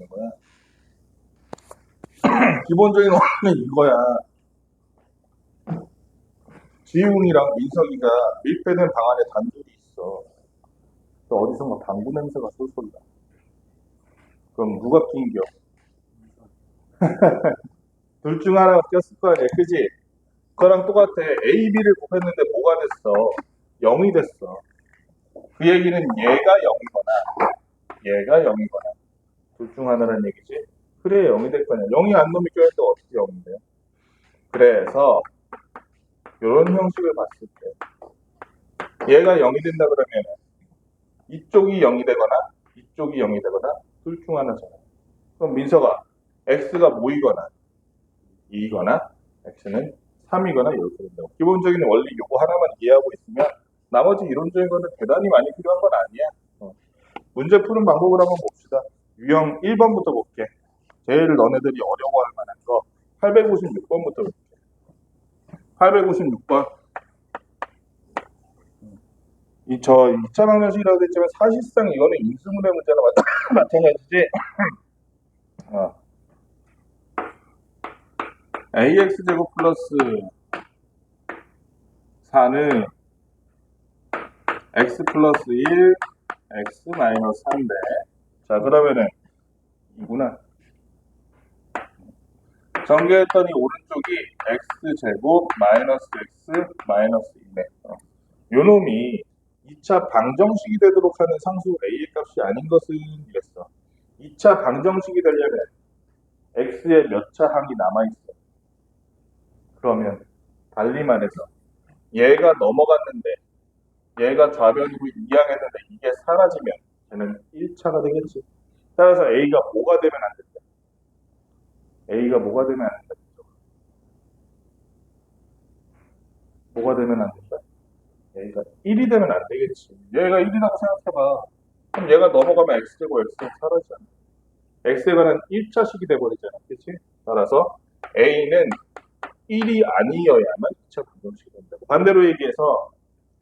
거야. 기본적인 원리는 이거야. 지훈이랑 민석이가 밀폐된 방 안에 단둘이 있어. 또 어디선가 방구 냄새가 솔솔 나. 그럼 누가 낀겨? 둘 중 하나가 꼈을 거 아니야, 그지? 그거랑 똑같아. A, B를 곱했는데 뭐가 됐어? 0이 됐어. 그 얘기는 얘가 0이거나 둘 중 하나라는 얘기지. 그래 0이 될 거냐. 0이 안 놈이 껴있는데 어떻게 0이 돼요? 그래서 이런 형식을 봤을 때 얘가 0이 된다 그러면 이쪽이 0이 되거나 이쪽이 0이 되거나 둘 중 하나잖아. 그럼 민서가 x가 뭐이거나 2이거나 x는 3이거나 이렇게 된다고. 기본적인 원리 요거 하나만 이해하고 있으면 나머지 이론적인 거는 대단히 많이 필요한 건 아니야. 문제 푸는 방법을 한번 봅시다. 유형 1번부터 볼게. 제일 너네들이 어려워할 만한 거 856번부터 볼게. 856번. 저 2차 방정식이라고 했지만 사실상 이거는 인수분해 문제나 마찬가지지. ax제곱 플러스 4는 x 플러스 1, x 마이너스 3인데 자 그러면은 이구나. 전개했더니 오른쪽이 x제곱 마이너스 x 마이너스 2네. 요 놈이 2차 방정식이 되도록 하는 상수 a의 값이 아닌 것은 이랬어. 2차 방정식이 되려면 x에 몇 차 항이 남아있어. 그러면 달리 말해서 얘가 넘어갔는데 얘가 좌변으로 이항했는데 이게 사라지면 얘는 1차가 되겠지. 따라서 a가 뭐가 되면 안 된다. a가 뭐가 되면 안 된다. 뭐가 되면 안 된다. 얘가 1이 되면 안 되겠지. 얘가 1이라고 생각해봐. 그럼 얘가 넘어가면 x제곱 x가 사라지잖아. x에 관한 1차식이 돼버리잖아. 그치? 따라서 a는 1이 아니어야만 2차 방정식이 된다고. 반대로 얘기해서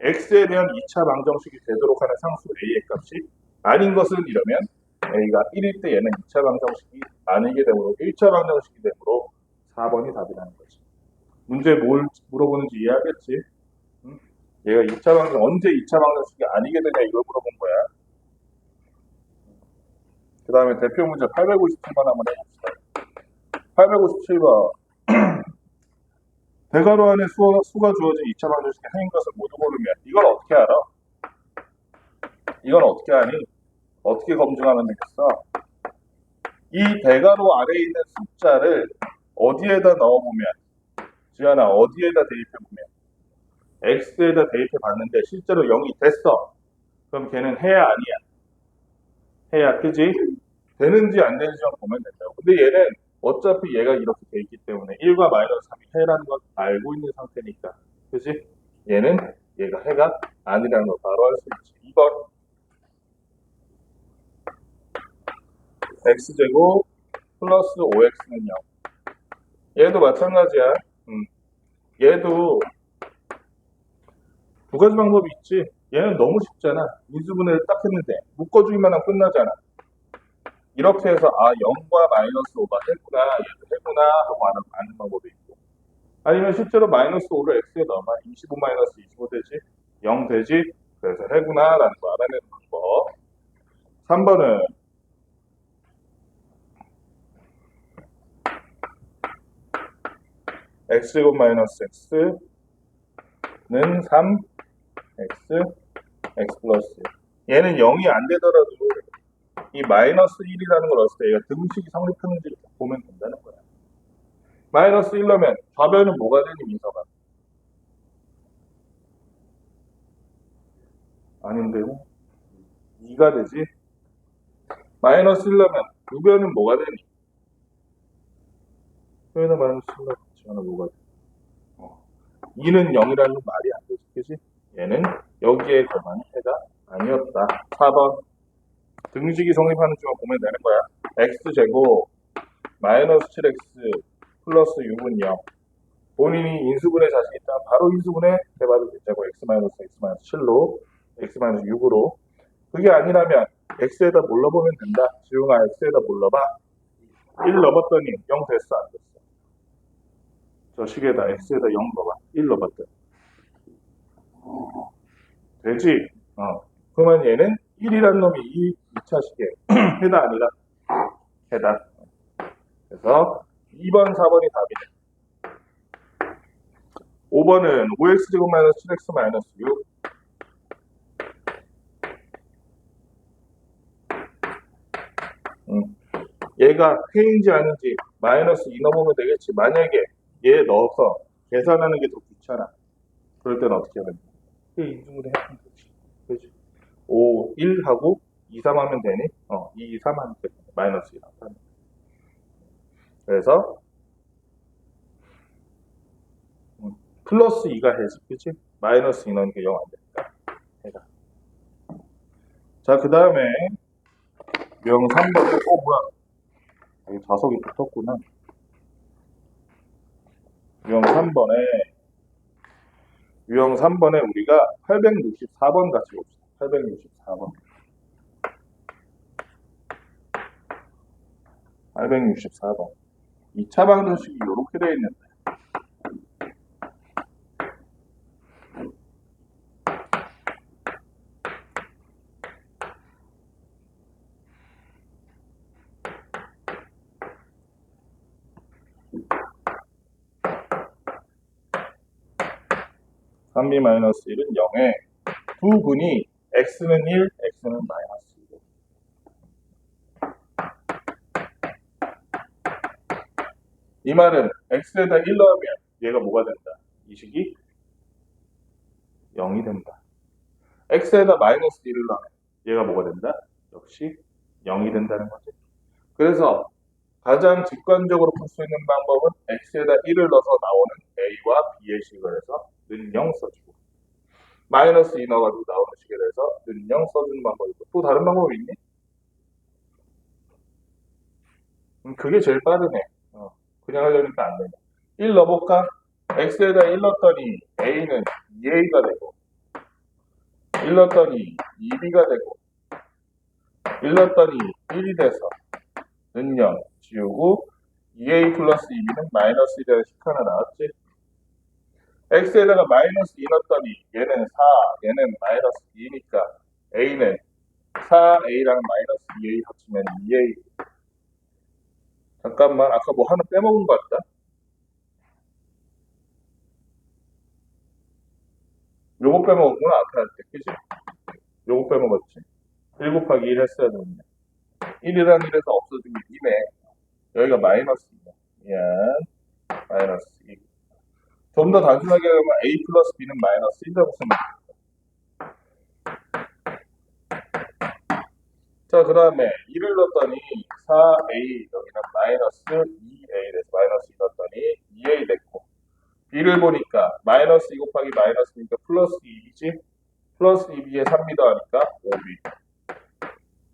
x에 대한 2차 방정식이 되도록 하는 상수 a의 값이 아닌 것은 이러면 a가 1일 때 얘는 2차 방정식이 아니게 되므로 1차 방정식이 되므로 4번이 답이라는 거지. 문제 뭘 물어보는지 이해하겠지? 응? 얘가 2차 방정 언제 2차 방정식이 아니게 되냐 이걸 물어본 거야. 그 다음에 대표 문제 857번 한번 해봅시다. 857번 대괄호 안에 수가 주어진 2차 방정식의 행인 것을 모두 고르면 이걸 어떻게 알아? 이건 어떻게 하니? 어떻게 검증하면 되겠어? 이 대괄호 아래에 있는 숫자를 어디에다 넣어보면 지연아 어디에다 대입해보면 x에다 대입해봤는데 실제로 0이 됐어. 그럼 걔는 해야 아니야? 해야 그지? 되는지 안 되는지만 보면 된다고. 근데 얘는 어차피 얘가 이렇게 돼 있기 때문에 1과 마이너스 3이 해라는 걸 알고 있는 상태니까 그지? 얘는 얘가 해가 아니라는 걸 바로 알 수 있지. 2번 x제곱 플러스 5x는 0. 얘도 마찬가지야. 얘도 두 가지 방법이 있지. 얘는 너무 쉽잖아. 인수분해를 딱 했는데 묶어주기만 하면 끝나잖아. 이렇게 해서 0과 마이너스 5가 해구나 얘도 해구나 하고 아는 방법이 있고 아니면 실제로 마이너스 5를 x에 넣어봐. 25 마이너스 25 되지? 0 되지? 그래서 해구나 라는 거 알아내는 방법. 3번은 x제곱 마이너스 x는 3 x 플러스 얘는 0이 안 되더라도 이 마이너스 1이라는 걸 넣었을 때 얘가 등식이 성립하는지 보면 된다는 거야. 마이너스 1 넣으면 좌변은 뭐가 되니 민서가? 아닌데요? 2가 되지? 마이너스 1 넣으면 우변은 뭐가 되니? 우변은 마이너스 1 넣으면 지원은 뭐가 되니? 2는 0이라는 말이 안 되지, 그지? 얘는 여기에 걸맞는 해가 아니었다. 4번 등식이 성립하는지만 보면 되는 거야. x제곱 마이너스 7x 플러스 6은 0. 본인이 인수분해 자신 있다면 바로 인수분해 해봐도 되고 x 마이너스 7로 x 마이너스 6으로 그게 아니라면 x에다 몰라보면 된다. 지웅아, x에다 몰라봐. 1 넣어봤더니 0 됐어, 안 됐어? 저 식에다 x에다 0 넣어봐. 1 넣어봤더니. 되지? 그러면 얘는 1이란 놈이 이 2차 식에 해다 아니라 해다. 그래서 2번, 4번이 답이네. 5번은 5x제곱 마이너스 7x 마이너스 6. 얘가 해인지 아닌지 마이너스 2 넣으면 되겠지. 만약에 얘 넣어서 계산하는 게 더 귀찮아. 그럴 때는 어떻게 하면 돼? 인중으로 해주면 되지. 그렇지. 5, 1 하고 2, 3 하면 되니? 2, 3 하면 돼. 마이너스 2 나타나. 그래서 플러스 2가 해지, 그치? 마이너스 2 넣으니까 0 안 되니까 해다. 자, 그 다음에 유형 3번은 뭐야? 여기 좌석이 붙었구나. 유형 3번에 우리가 864번 같이 봅시다. 864번. 864번. 2차 방정식이 이렇게 되어 있는데. (3b 1은 0에) 두 분이 x는 1, x는 마이너스 1. 이 말은 x에다 1 넣으면 얘가 뭐가 된다? 이 식이 0이 된다. x에다 마이너스 1을 넣으면 얘가 뭐가 된다? 역시 0이 된다는 거지. 그래서 가장 직관적으로 풀 수 있는 방법은 x에다 1을 넣어서 나오는 a와 b의 식을 해서 는 0 써주고, 마이너스 2 넣어가지고 나오는 식에 대해서 는 0 써주는 방법이고, 또 다른 방법이 있니? 그게 제일 빠르네. 그냥 하려니까 안 되네. 1 넣어볼까? x에다 1 넣었더니 a는 2a가 되고, 1 넣었더니 2b가 되고, 1 넣었더니 1이 돼서 는 0 지우고, 2a 플러스 2b는 마이너스 1이라는 식 하나 나왔지? x에다가 마이너스 2 넣었더니 얘는 4, 얘는 마이너스 2니까 a는 4a랑 마이너스 2a 합치면 2a. 잠깐만, 아까 뭐 하나 빼먹은 것 같다. 요거 빼먹었구나, 아까 할 때. 그치? 요거 빼먹었지. 1 곱하기 1 했어야 되는데. 1이라는 1에서 없어진 게 2네. 여기가 마이너스 2네. 미안. 마이너스 2. 좀 더 단순하게 하면 a 플러스 b는 마이너스 1이라고 생각합니다. 자, 그 다음에 2를 넣었더니 4a, 여기는 마이너스 2a 돼서 마이너스 2 넣었더니 2a 됐고, b를 보니까 마이너스 2 곱하기 마이너스니까 플러스 2b지? 플러스 2b에 3b 더하니까 5b.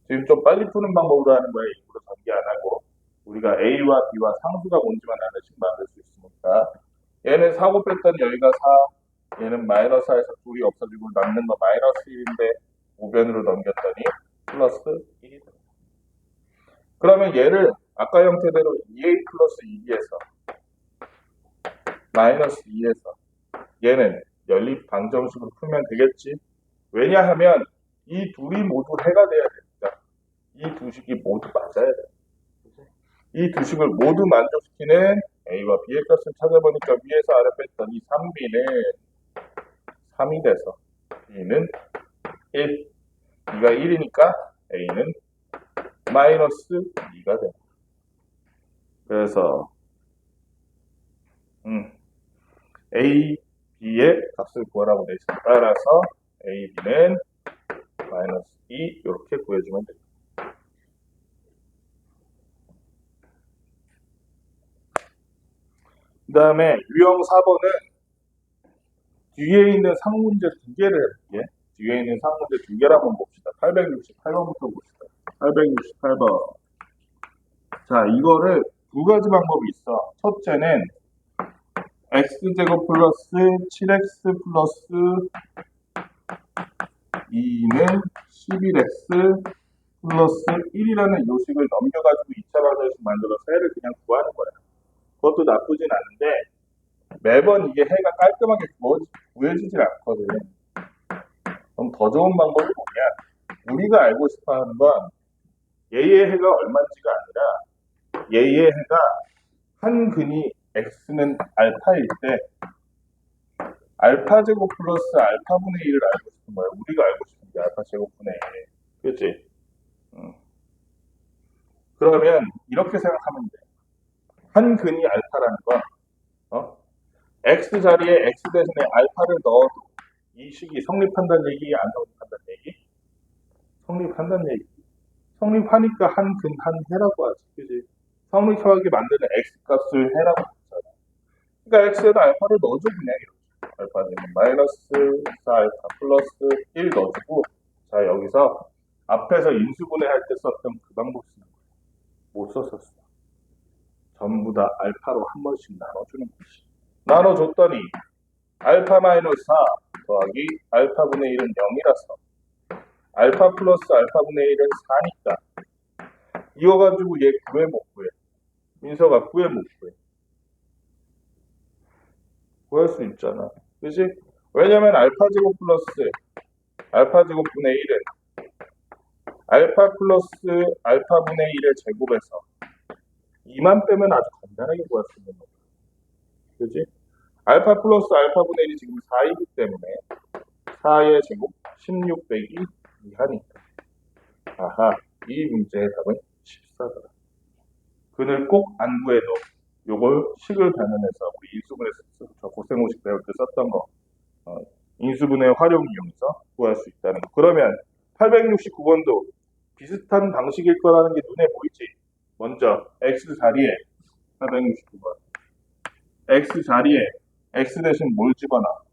지금 좀 빨리 푸는 방법으로 하는 거야. 일부러 전개 안 하고. 우리가 a와 b와 상수가 뭔지만 하나씩 만들 수 있으니까. 얘는 4 곱했더니 여기가 4, 얘는 마이너스 4에서 둘이 없어지고 남는 거 마이너스 1인데 우변으로 넘겼더니 플러스 1이 됩니다. 그러면 얘를 아까 형태대로 2a 플러스 2b에서 마이너스 2에서 얘는 연립 방정식으로 풀면 되겠지. 왜냐하면 이 둘이 모두 해가 돼야 됩니다. 이 두 식이 모두 맞아야 돼. 이 두 식을 모두 만족시키는 a와 b의 값을 찾아보니까 위에서 아래 뺐더니 3b는 3이 돼서 b는 1. b가 1이니까 a는 마이너스 2가 됩니다. 그래서 a, b의 값을 구하라고 되어 있습니다. 따라서 a, b는 마이너스 2 이렇게 구해주면 됩니다. 그 다음에 유형 4번은 뒤에 있는 상문제 2개를 해볼게. 뒤에 있는 상문제 2개를 한번 봅시다. 868번부터 봅시다. 868번. 자, 이거를 두 가지 방법이 있어. 첫째는 x제곱 플러스 7x 플러스 2는 11x 플러스 1이라는 요식을 넘겨가지고 2차 방정식 만들어서 해를 그냥 구하는 거야. 그것도 나쁘진 않은데 매번 이게 해가 깔끔하게 구해지질 않거든. 그럼 더 좋은 방법이 뭐냐? 우리가 알고 싶어 하는 건 얘의 해가 얼마인지가 아니라 얘의 해가 한 근이 x는 알파일 때 알파 제곱 플러스 알파분의 1을 알고 싶은 거야. 우리가 알고 싶은 게 알파 제곱분의 1. 그렇지? 그러면 이렇게 생각하면 돼. 한 근이 알파라는 건 x 자리에 x 대신에 알파를 넣어도 이 식이 성립한다는 얘기, 안 성립한다는 얘기? 성립한다는 얘기. 성립하니까 한 근, 한 해라고 하지. 그지? 성립하게 만드는 x 값을 해라고 하잖아. 그러니까 x에다 알파를 넣어줘, 그냥 이렇게. 알파는 마이너스 4알파 플러스 1 넣어주고, 자, 여기서 앞에서 인수분해 할 때 썼던 그 방법 쓰는 거야. 못 썼었어. 전부 다 알파로 한 번씩 나눠주는 거지. 나눠줬더니 알파 마이너스 4 더하기 알파분의 1은 0이라서 알파 플러스 알파분의 1은 4니까 이거 가지고 얘 구해 못 구해. 민서가 구해 못 구해. 구할 수 있잖아. 그치? 왜냐면 알파 제곱 플러스 알파 제곱분의 1은 알파 플러스 알파분의 1의 제곱에서 2만 빼면 아주 간단하게 구할 수 있는 거야. 그치? 알파 플러스 알파분의 1이 지금 4이기 때문에 4의 제곱 16 빼기 2하니까 아하, 이 문제의 답은 14더라. 근을 꼭 안 구해도 요걸 식을 변환해서 우리 인수분해 저 고생오식 배울 때 썼던 거 인수분해 활용 이용해서 구할 수 있다는 거. 그러면 869번도 비슷한 방식일 거라는 게 눈에 보이지? 먼저 x 자리에 869번 x 자리에 x 대신 뭘 집어넣어?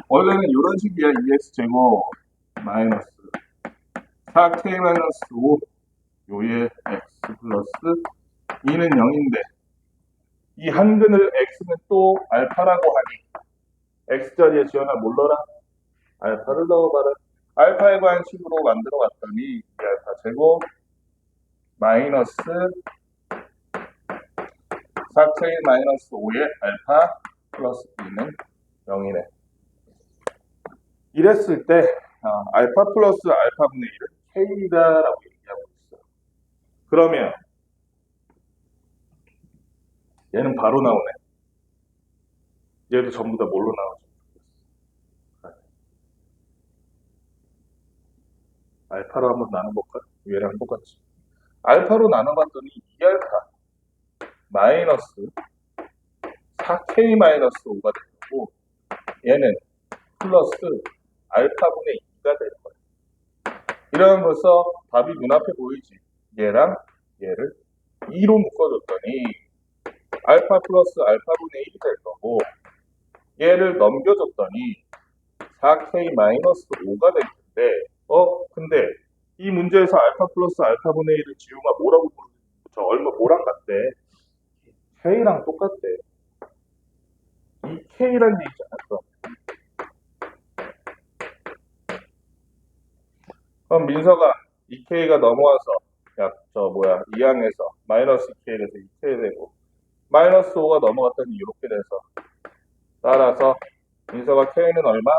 원래는 이런 식이야. 2x제곱 마이너스 4k-5 요의 x 플러스 2는 0인데 이 한근을 x는 또 알파라고 하니 x자리에 지어놔 뭘 넣어라? 알파를 넣어봐라. 알파에 관한 식으로 만들어 갔더니 이 알파 제곱 마이너스 4k-5의 알파 플러스 2는 0이네. 이랬을 때 알파 플러스 알파분의 1은 k다라고 얘기하고 있어. 그러면 얘는 바로 나오네. 얘도 전부 다 뭘로 나오죠? 알파로 한번 나눠볼까? 얘랑 똑같이. 알파로 나눠봤더니 2알파 마이너스 4k-5가 되고 얘는 플러스 알파분의 2가 될 거야. 이러면서 답이 눈앞에 보이지? 얘랑 얘를 2로 묶어줬더니 알파 플러스 알파분의 1이 될 거고 얘를 넘겨줬더니 4k-5가 될 텐데 근데 이 문제에서 알파 플러스 알파분의 1을 지우가 뭐라고 부르는지 저 얼마 뭐랑 같대? k랑 똑같대. 이 k라는 얘기지 않았어. 그럼 민서가 2k가 넘어와서 이 항에서 마이너스 2k에서 2k 되고 마이너스 5가 넘어갔더니 이렇게 돼서 따라서 민서가 k는 얼마?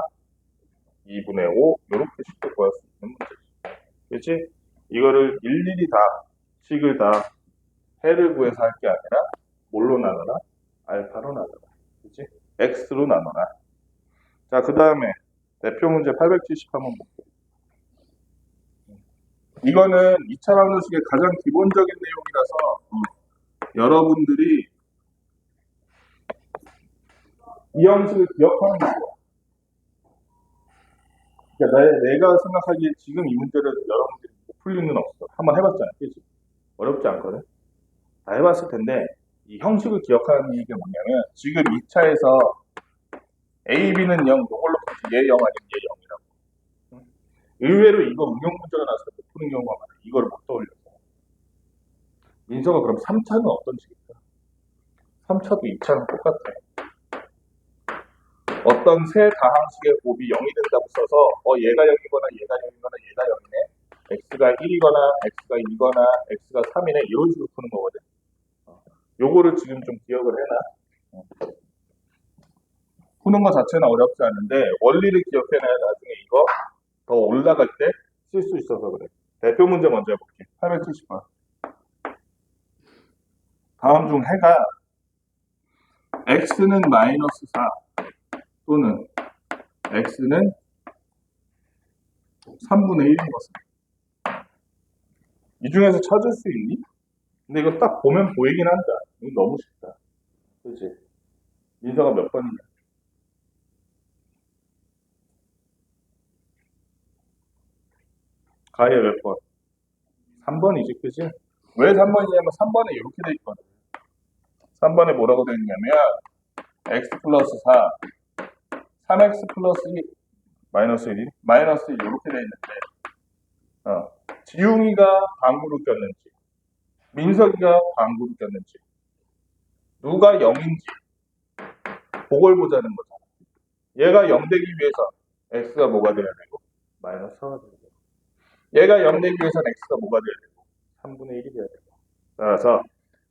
2분의 5 이렇게 쉽게 구할 수 있는 문제지. 그렇지? 이거를 일일이 다 식을 다 해를 구해서 할 게 아니라 뭘로 나눠라? 알파로 나눠라. 그렇지? x로 나눠라. 자, 그 다음에 대표 문제 870 한번 볼게요. 이거는 2차 방정식의 가장 기본적인 내용이라서 여러분들이 이 형식을 기억하는 거예요. 그러니까 내가 생각하기에 지금 이 문제를 여러분들이 못 풀 리는 없어. 한번 해봤잖아. 그치? 어렵지 않거든? 다 해봤을 텐데 이 형식을 기억하는 게 뭐냐면 지금 2차에서 A, B는 0, 이걸로 얘 0 아니면 얘 0이라고. 의외로 이거 응용 문제가 나서 못 푸는 경우가 많아. 이걸 못 떠올려서. 민서가 그럼 3차는 어떤 식일까? 3차도 2차는 똑같아. 어떤 세 다항식의 곱이 0이 된다고 써서 얘가 0이거나 얘가 0이거나 얘가 0이네. x가 1이거나 x가 2거나 x가 3이네 이런 식으로 푸는 거거든. 요거를 지금 좀 기억을 해놔. 푸는 거 자체는 어렵지 않은데 원리를 기억해놔야 나중에 이거 더 올라갈 때 쓸 수 있어서 그래. 대표 문제 먼저 해볼게. 870번. 다음 중 해가 x는 마이너스 4 또는 x는 3분의 1인 것은 이 중에서 찾을 수 있니? 근데 이거 딱 보면 보이긴 한다. 이거 너무 쉽다. 그치? 민서가 몇 번이냐? 가해 몇 번? 3번이지, 그치? 왜 3번이냐면 3번에 이렇게 돼 있거든. 3번에 뭐라고 돼 있냐면 x 플러스 4, 3x 플러스 1, 마이너스 1, 마이너스 1 이렇게 돼 있는데 지웅이가 방구를 꼈는지 민석이가 방구를 꼈는지 누가 0인지 그걸 보자는 거잖아. 얘가 0 되기 위해서 x가 뭐가 돼야 되고 마이너스 4가 돼야 되고 얘가 0 되기 위해서는 x가 뭐가 돼야 되고 3분의 1이 돼야 되고 따라서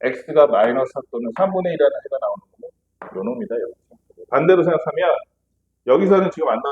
x가 마이너스 4 또는 3분의 1이라는 해가 나오는 거고 요 놈이다 여기서. 반대로 생각하면 여기서는 지금 안 나와.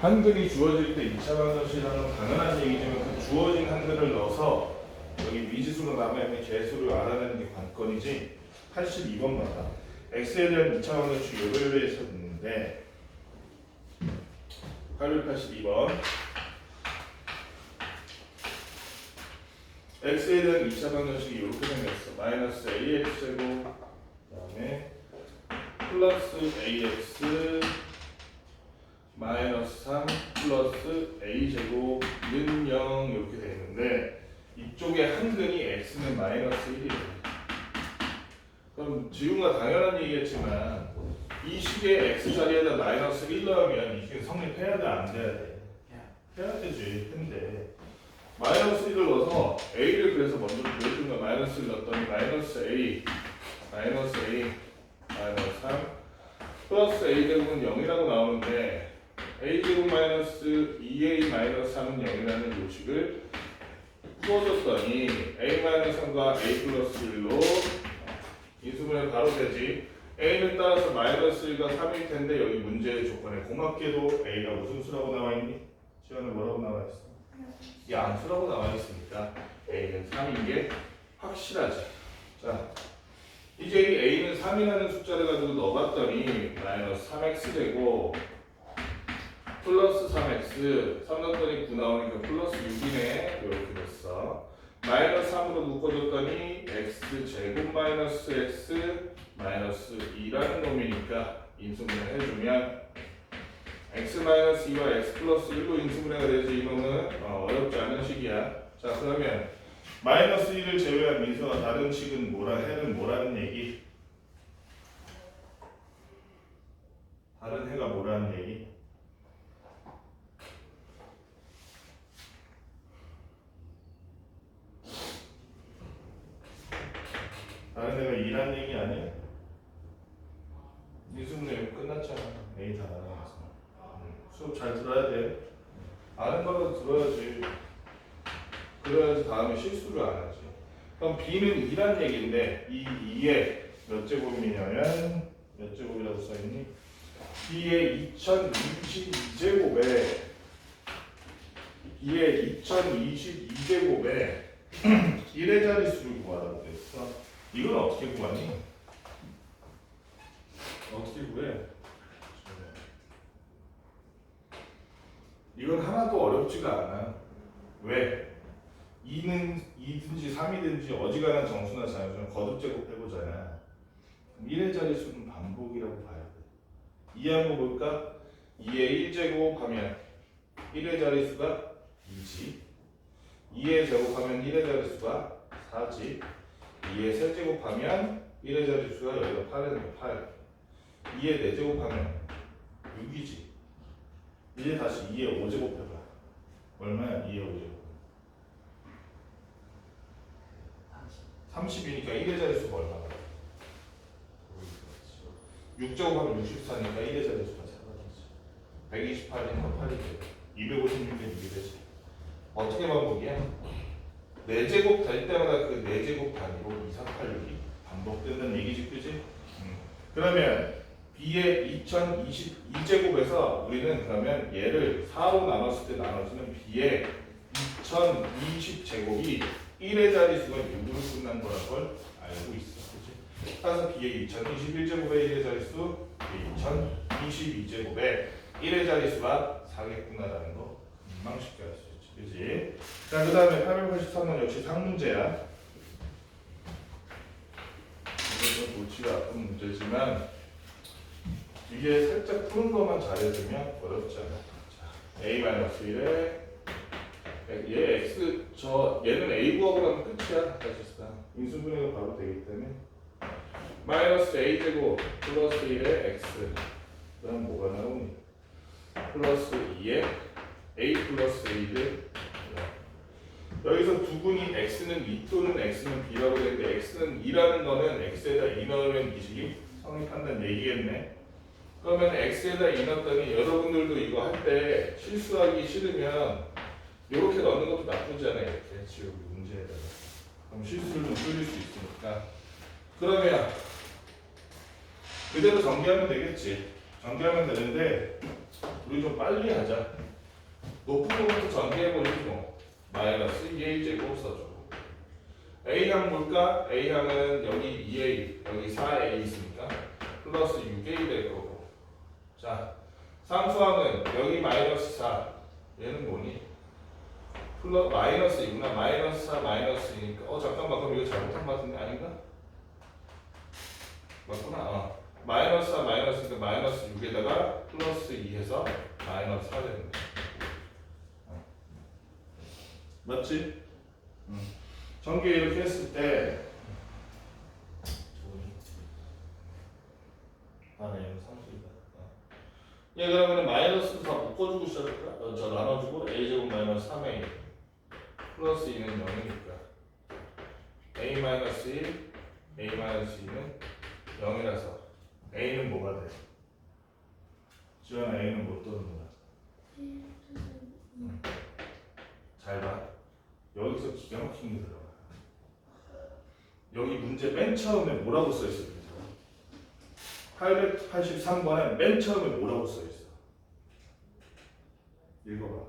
한글이 주어질 때 2차 방정식이라는 당연한 얘기지만 그 주어진 한글을 넣어서 여기 미지수로 남아있는 개수를 알아내는 게 관건이지. 82번 봐라. x에 대한 2차 방정식 요를 위해서 듣는데 882번 x에 대한 2차 방정식이 이렇게 생겼어. 마이너스 ax제곱 그 다음에 플러스 ax 마이너스 3 플러스 a제곱는 0 이렇게 되어 있는데 이쪽에 한근이 x는 마이너스 1이에요. 그럼 지금과 당연한 얘기겠지만 이 식의 x 자리에다 마이너스 1 넣으면 이 식은 성립해야 돼? 안 돼야 돼? 해야 되지. 근데 마이너스 1을 넣어서 a를 그래서 먼저 보여준 거야. 마이너스 1 넣었더니 마이너스 a 마이너스 3 플러스 a제곱은 0이라고 나오는데 a제곱 마이너스 2a 마이너스 3은 0이라는 요식을 풀어줬더니 a 마이너스 3과 a 플러스 1로 인수분해 바로 되지. a는 따라서 마이너스 1과 3일 텐데 여기 문제의 조건에 고맙게도 a가 무슨 수라고 나와 있니? 시간에 뭐라고 나와 있어? 양수라고 나와 있으니까 a는 3인 게 확실하지. 자, 이제 이 a는 3이라는 숫자를 가지고 넣어봤더니 마이너스 3x 되고 플러스 3x 3 넣었더니 9 나오니까 플러스 6이네. 이렇게 됐어. 마이너스 3으로 묶어줬더니 x 제곱 마이너스 x 마이너스 2라는 놈이니까 인수분해 해주면 x 마이너스 2와 x 플러스 1로 인수분해가 되지. 이놈은 어렵지 않은 식이야. 자, 그러면 마이너스 1을 제외한 민수와 다른 식은 해는 뭐라는 얘기? 다른 해가 뭐라는 얘기? 다른 애가 2라는 얘기 아니야? 인수분해 끝났잖아. A 다 나가서. 수업 잘 들어야 돼. 아는 거라도 들어야지. 그래야지 다음에 실수를 안 하지. 그럼 B는 2란 얘기인데 이 2에 몇 제곱이냐면 몇 제곱이라고 써있니? B의 2022제곱에 2022제곱에 1의 자릿수를 구하라고 했어. 이건 어떻게 구하니? 어떻게 구해? 이건 하나도 어렵지가 않아. 왜? 2든지 3이든지 어지간한 정수나 자연수는 거듭제곱 해보잖아. 1의 자릿수는 반복이라고 봐야 돼. 2 한번 볼까? 2의 1제곱 하면 1의 자릿수가 2지. 2의 제곱하면 1의 자릿수가 4지. 2의 세제곱하면 1의 자릿수가 여기가 8이니까 8. 2의 4제곱하면 6이지. 이제 다시 2의 5제곱 해봐. 얼마야? 2의 5제곱. 30이니까 1의 자릿수가 얼마야? 6제곱하면 64니까 1의 자릿수가 4가지. 128이니까 8이 돼. 256은 6이 되지. 어떻게 반복이야? 4제곱 될 때마다 그 4제곱 단위로 2, 4, 8, 6이 반복된다는 얘기지, 그지? 그러면 B의 2022제곱에서 우리는 그러면 얘를 4로 나눴을 때 나눠지는 B의 2020제곱이 1의 자릿수가 6으로 끝난 거란 걸 알고 있어. 그치? 따라서 B의 2021제곱의 1의 자릿수, B 2022제곱의 1의 자릿수가 4겠구나라는 거 금방 쉽게 알 수 있지. 그치? 자, 그 다음에 883번 역시 상문제야. 이건 좀 놓치가 아픈 문제지만 이게 살짝 푸는 것만 잘해주면 어렵지 않아. 자, A-1에 얘 X, 얘는 A 구하고 나면 끝이야. 사실상 인수분해가 바로 되기 때문에 마이너스 A제곱 플러스 1에 X 그럼 뭐가 나오니? 플러스 2에 A 플러스 1을 여기서 두 분이 X는 2 또는 X는 B라고 되는데 X는 2라는 거는 X에다 2 넣으면 이 식이 성립한다는 얘기겠네. 그러면 X에다 2 넣었더니 여러분들도 이거 할 때 실수하기 싫으면 이렇게 넣는 것도 나쁘지 않아요. 이렇게 지금 문제에다가 그럼 실수를 좀 줄일 수 있으니까. 그러면 그대로 전개하면 되겠지. 전개하면 되는데 우리 좀 빨리 하자. 높은 거부터 전개해버리지 뭐. 마이너스 2a제곱 써주고. a항 뭘까? a항은 여기 2a, 여기 4a 있으니까 플러스 6a 될 거고. 자, 상수항은 여기 마이너스 4. 얘는 뭐니? 마이너스 2구나. 마이너스 4, 마이너스 2니까. 잠깐만. 그럼 이거 잘못한 것 같은데 아닌가? 맞구나. 마이너스 4, 마이너스 2가 마이너스 6에다가 플러스 2 해서 마이너스 4 되는 거야. 맞지? 전개 이렇게 했을 때 얘는 상수이다. 얘 그러면 마이너스도 다 묶어주고 시작할까? 저 나눠주고 a제곱 마이너스 3a 플러스 2는 0이니까 a 마이너스 1, a 마이너스 2는 0이라서 a는 뭐가 돼? 지원아 a는 못 떠는 거야. 잘 봐. 여기서 기가 막힌 게 들어가. 여기 문제 맨 처음에 뭐라고 써있어? 883번에 맨 처음에 뭐라고 써있어? 읽어봐.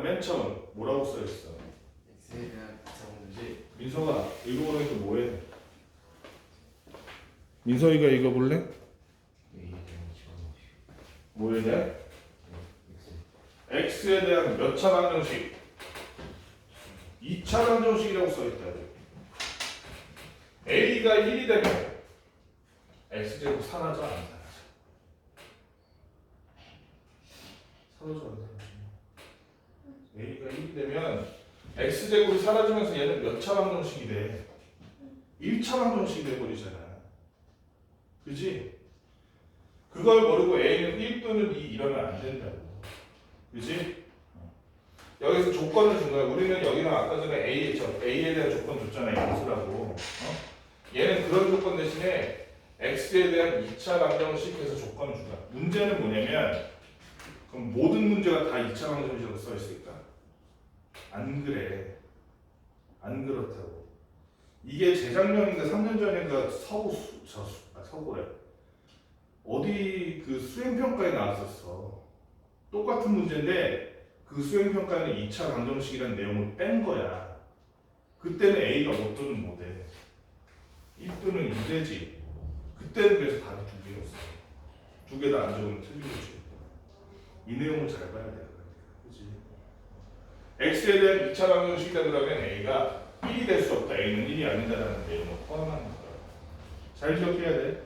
맨 처음 뭐라고 써있어? x에 대한 부정문제. 민서가 읽어보니까 뭐해? 민서이가 읽어볼래? a에 대한 집어넣기. 뭐에 대한? x x에 대한 몇 차 방정식? 2차 방정식이라고 써있다. a가 1이 되면 x제곱 사라져 안 사라져? 사라져 안 사라져? a가 1이 되면 x제곱이 사라지면서 얘는 몇 차 방정식이 돼? 1차 방정식이 돼버리잖아. 그지? 그걸 모르고 a는 1 또는 2 이러면 안 된다고. 그지? 여기서 조건을 준 거야. 우리는 여기는 아까 전에 a에 대한 조건 줬잖아요. 양수라고. 얘는 그런 조건 대신에 x에 대한 2차 방정식 해서 조건을 준 거야. 문제는 뭐냐면 그럼 모든 문제가 다 2차 방정식으로 써 있을까? 안 그래. 안 그렇다고. 이게 재작년인가 3년 전인가 서구래. 어디 그 수행평가에 나왔었어. 똑같은 문제인데 그 수행평가는 2차 방정식이라는 내용을 뺀 거야. 그때는 A가 못 또는 못해. 1 또는 2되지. 그때는 그래서 답이 2개였어. 2개 다 안 적으면 틀리겠지. 이 내용을 잘 봐야 돼. 그치? X에 대한 2차 방정식이다 그러면 A가 1이 될 수 없다. A는 1이 아니다라는 내용을 포함하는 거야. 잘 기억해야 돼.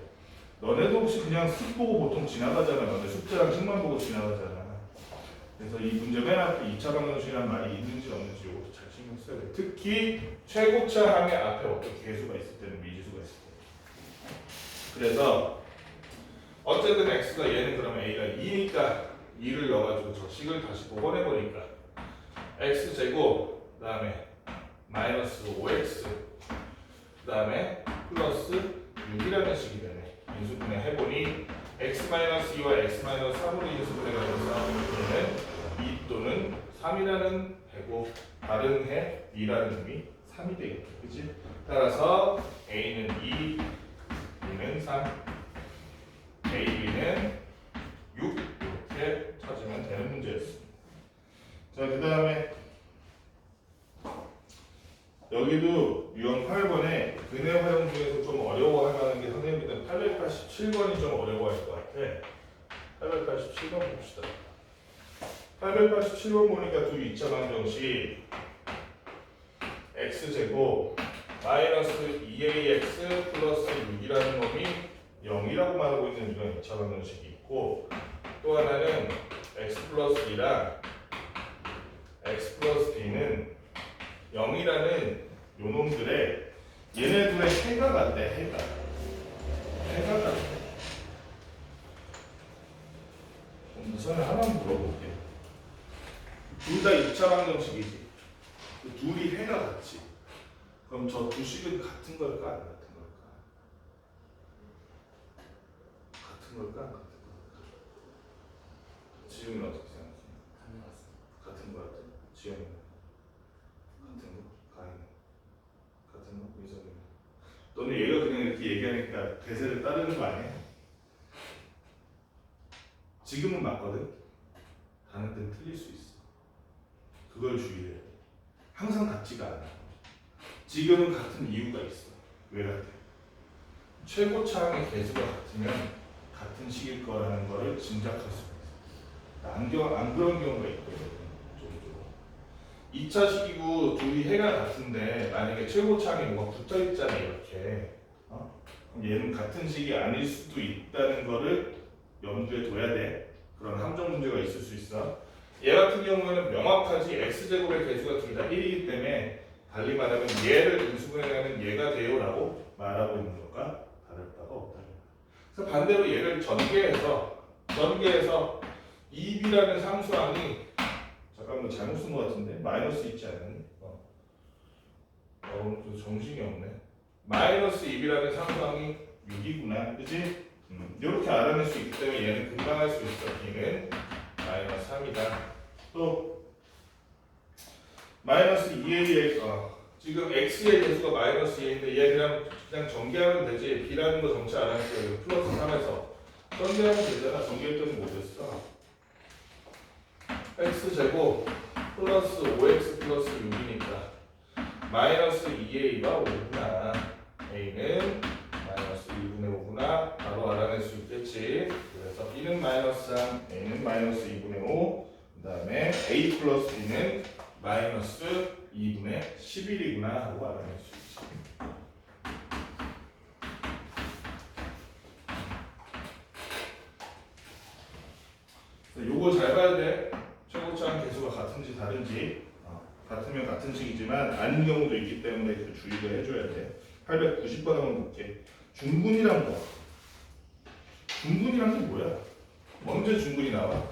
너네도 혹시 그냥 숙 보고 보통 지나가잖아. 너네 숙제랑 식만 보고 지나가잖아. 그래서 이 문제 맨 앞에 2차 방정식이라는 말이 있는지 없는지 이것도 잘 신경 써야 돼. 특히 최고차 항의 앞에 어떤 계수가 있을 때는 미지수가 있을 때. 그래서 어쨌든 x가 얘는 그러면 a가 2니까 2를 넣어가지고 저 식을 다시 복원해보니까 x제곱 그 다음에 마이너스 5x 그 다음에 플러스 6이라는 식이 되네. 인수분해 해보니 x-2와 x-3으로 인수분해가 돼서 얘는 2 또는 3이라는 배고 다른 해 2라는 의미 3이 되겠죠. 그치? 따라서 a는 2, b는 3, a, b는 6 이렇게 찾으면 되는 문제였습니다. 자, 그 다음에 여기도 유형 8번에 근해 활용 중에서 좀 어려워할 만한 게 선생님들 887번이 좀 어려워할 것 같아. 887번 봅시다. 887번 보니까 두 2차 방정식 x제곱 마이너스 2ax 플러스 6이라는 놈이 0이라고 말하고 있는 이런 2차 방정식이 있고 또 하나는 x 플러스 2랑 x 플러스 b는 0이라는 요놈들의 얘네들의 해가 같대. 해가 같대. 우선 하나 물어볼게. 둘 다 2차 방정식이지. 그 둘이 해가 같지. 그럼 저 두 식은 같은 걸까 안 같은 걸까? 같은 걸까 안 같은 걸까? 지금은 어떻게 생각해? 같은 거 같아. 지금은 너는 얘가 그냥 이렇게 얘기하니까 대세를 따르는 거 아니야? 지금은 맞거든. 다른 때는 틀릴 수 있어. 그걸 주의해. 항상 같지가 않아. 지금은 같은 이유가 있어. 왜 같아? 최고차항의 개수가 같으면 같은 시기일 거라는 거를 짐작할 수가 있어. 안 그런 경우가 있거든. 종종. 2차 시기고 둘이 해가 같은데 만약에 최고차항이 뭐가 붙어 있잖아 이렇게. 그럼 얘는 같은 시기 아닐 수도 있다는 거를 염두에 둬야 돼. 그런 함정 문제가 있을 수 있어. 얘 같은 경우에는 명확하지 x제곱의 개수가 둘 다 1이기 때문에 달리 말하면 얘를 인수분해하는 얘가 돼요라고 말하고 있는 것과 다를 바가 없다. 그래서 반대로 얘를 전개해서 2b라는 상수항이 잠깐만 잘못 쓴 것 같은데 마이너스 있지 않니? 또 정신이 없네. 마이너스 2b라는 상수항이 6이구나, 그치? 이렇게 알아낼 수 있기 때문에 얘는 금방 할 수 있어. 얘는 마이너스 3이다. 또 마이너스 2a의 지금 x의 개수가 마이너스 2인데 얘 그냥 전개하면 되지. b라는 거 정치 안 할게요. 플러스 3에서 전개하면 되잖아. 전개했더니 뭐겠어? x제곱 플러스 5x 플러스 6이니까 마이너스 2a가 5구나. a는 마이너스 2분의 5구나. 바로 알아낼 수 있겠지. 그래서 b는 마이너스 3, a는 마이너스 2분의 5, 그 다음에 a 플러스 b는 마이너스 2분의 11이구나 하고 알아낼 수 있지. 요거 잘 봐야 돼. 최고차항 개수가 같은지 다른지. 같으면 같은 식이지만 아닌 경우도 있기 때문에 그 주의를 해줘야 돼. 890번 한번 볼게. 중분이란 거. 중분이란 게 뭐야? 언제 중분이 나와?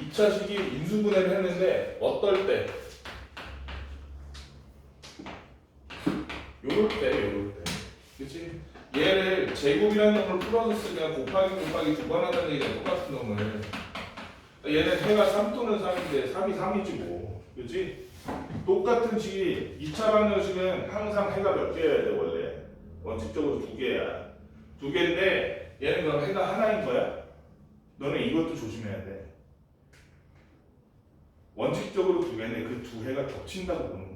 2차 시기 인수분해를 했는데 어떨 때? 요럴 때. 그치? 얘를 제곱이라는 놈을 풀어줬으면 곱하기 두 번 하는 얘기가 똑같은 놈을. 얘는 해가 3 또는 3인데 3이 3이지 뭐. 그치? 똑같은 시기 2차 방정식은 항상 해가 몇 개여야 돼 원래. 원칙적으로 2개야. 2개인데 얘는 그럼 해가 하나인 거야? 너는 이것도 조심해야 돼. 원칙적으로 2개인데 그 두 해가 겹친다고 보는 거야.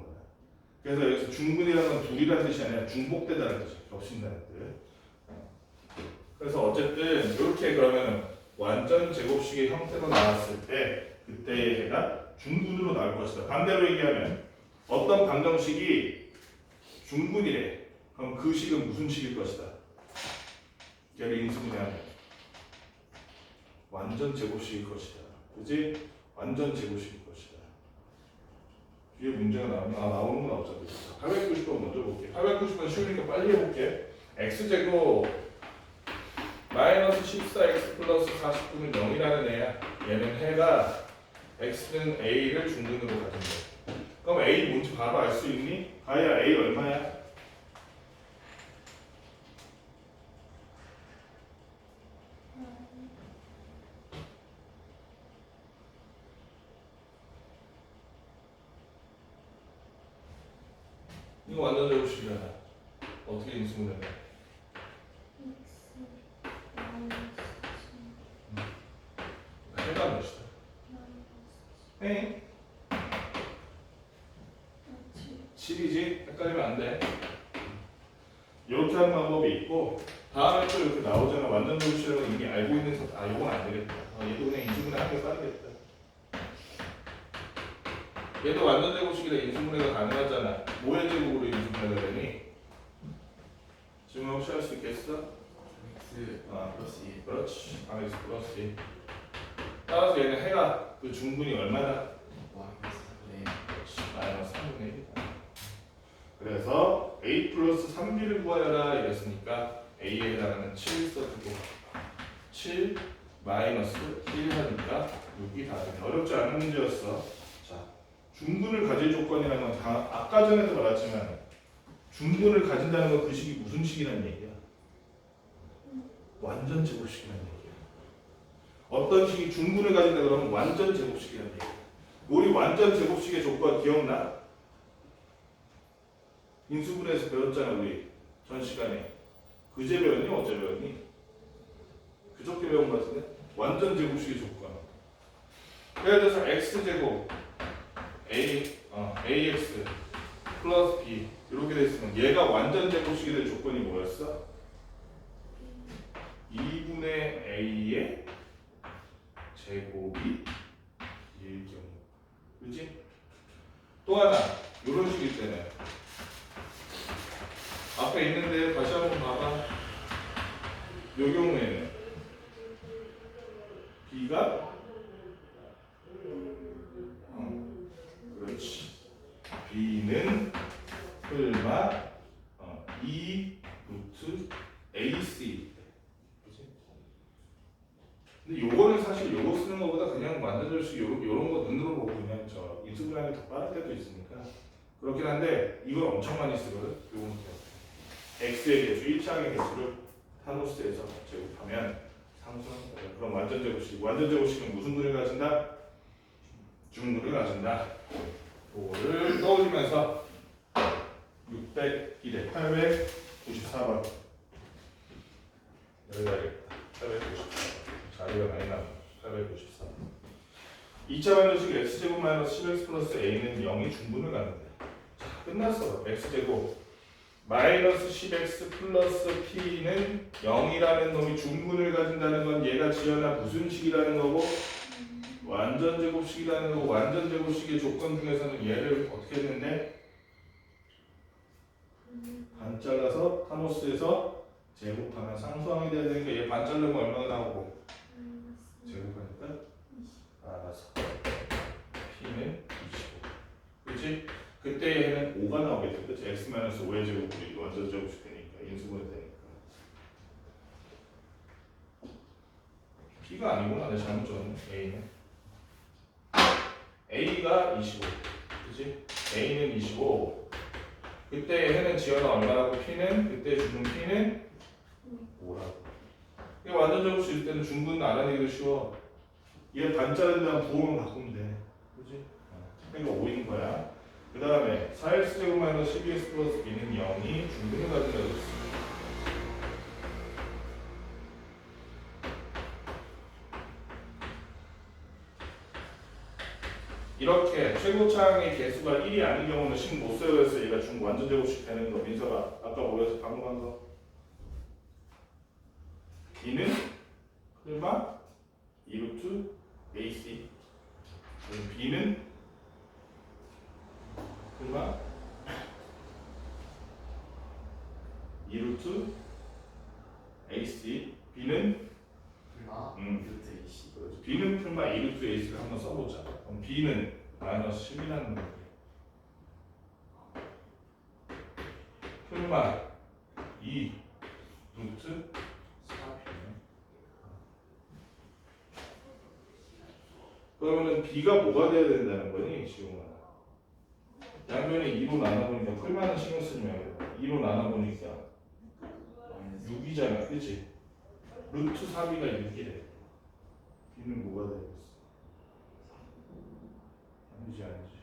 그래서 여기서 중분이라는 건 둘이라는 뜻이 아니라 중복되다는 뜻이야. 겹친다는 뜻. 그래서 어쨌든 이렇게 그러면 완전 제곱식의 형태로 나왔을 때 그때의 해가 중분으로 나올 것이다. 반대로 얘기하면 어떤 방정식이 중분이래. 그럼 그 식은 무슨 식일 것이다. 얘를 인수분해하면 완전 제곱식일 것이다. 그지? 완전 제곱식일 것이다. 뒤에 문제가 나오는 건 없어도 있어. 890번 먼저 볼게. 890번 쉬우니까 빨리 해볼게. x제곱 마이너스 14x 플러스 49는 0이라는 애야. 얘는 해가 x는 a를 중근으로 가진다. 그럼 a 뭔지 바로 알 수 있니? 가야 a 얼마야? 이거 완전 제곱식이잖아. 어떻게 인수분해? 해가 몇이다? 네. 7이지? 헷갈리면 안 돼. 이렇게 하는 방법이 있고 다음에 또 이렇게 나오잖아. 완전 제곱식이라고 이미 알고 있는 이건 안 되겠다. 얘도 그냥 인수분해 하는 게 빠르겠다. 얘도 완전 제곱식이라 인수분해가 가능하잖아. 뭐의 제곱으로 인수분해가 되니? 지금 혹시 할 수 있겠어? x 플러스 2. 그렇지. x 플러스 2. 따라서 얘는 해가 그 중분이 얼마나? 마이너스 3분의 1이다. 그래서 a 플러스 3b를 구하여라 이랬으니까 a에 해당하는 7 써주고 7 마이너스 1 하니까 6이 다르네. 어렵지 않은 문제였어. 자, 중분을 가질 조건이라는 건 아까 전에도 말했지만 중분을 가진다는 건 그 식이 무슨 식이라는 얘기야? 완전 제곱식이라는 얘기야. 어떤 식이 중분을 가진다 그러면 완전 제곱식이라는 얘기야. 우리 완전 제곱식의 조건 기억나? 인수분해에서 배웠잖아 우리 전 시간에. 그제 배웠니? 어제 배웠니? 그저께 배운 것 같은데? 완전 제곱식의 조건. 예를 들어서 x제곱 ax 플러스 b 이렇게 돼 있으면 얘가 완전 제곱식이 될 조건이 뭐였어? 2분의 a의 제곱이 1 경우. 그지? 또 하나 이런 식일 때는 앞에 있는데 다시 한번 봐봐. 이 경우에는 b가 그렇지. b는 설마 2 루트 ac. 그치? 근데 요거는 사실 요거 쓰는 것보다 그냥 만들어줄 요런 거 눈으로 보고 그냥 저 인수분해하기 더 빠를 때도 있으니까 그렇긴 한데 이걸 엄청 많이 쓰거든. 요건 x의 개수 1차항의 개수를 타노스에서 제곱하면 상수합니다. 그럼 완전 제곱식. 완전 제곱식은 무슨 분을 가진다? 중분을 가진다. 그거를 떠올리면서 601에 894번 여기다 하겠다. 894번 자리가 많이 남아. 894번 2차 반대식 x제곱 마이너스 10x 플러스 a는 0이 중분을 갖는데 자 끝났어. x제곱 마이너스 10x 플러스 p는 0이라는 놈이 중분을 가진다는 건 얘가 지어나 무슨 식이라는 거고 완전 제곱식이라는 거고 완전 제곱식의 조건 중에서는 얘를 어떻게 했는데 반 잘라서 타노스에서 제곱하면 상수항이 돼야 되니까 얘 반 자르면 얼마가 나오고 제곱하니까 알아서 p는 25 그치? 그때 얘는 5가 나오겠죠. 그치? x-5의 제곱이 완전 제곱식 되니까 인수분해 되니까 p가 아니구나. 내가 잘못 적었네. a는 a가 25 그치? a는 25 그때 해는 지어나 얼마라고 p는 그때 주는 p는 5라고. 이게 완전 제곱식일 때는 중분 알아내기도 쉬워. 얘 반 자른 다음 부호만 바꾸면 돼. 그치? 그러니까 5인 거야. 그 다음에 4x제곱 마이너스 12x 플러스 b는 0이 중분을 가진다고 했어. 이렇게 최고차항의 개수가 1이 아닌 경우는 식 못 세워서 얘가 중 완전 제곱식 되는 거. 민서가 아까 뭐였어? 방금 한 거. b는 설마 2루트 ac b는 설마 2루트 ac b는 루트 AC. b는 풀마 2루트 ace를 한번 써보자. 그럼 b는 마이너스 10이라는 거지. 풀마 2 루트 4b는 그러면은 b가 뭐가 돼야 된다는 거니 지금은? 양변에 2로 나눠보니까 풀마는 신경 쓰지 말고 2로 나눠보니까 6이잖아, 그치? 루트 3이가 6이래. b는 뭐가 되겠어? 아니지, 아니지.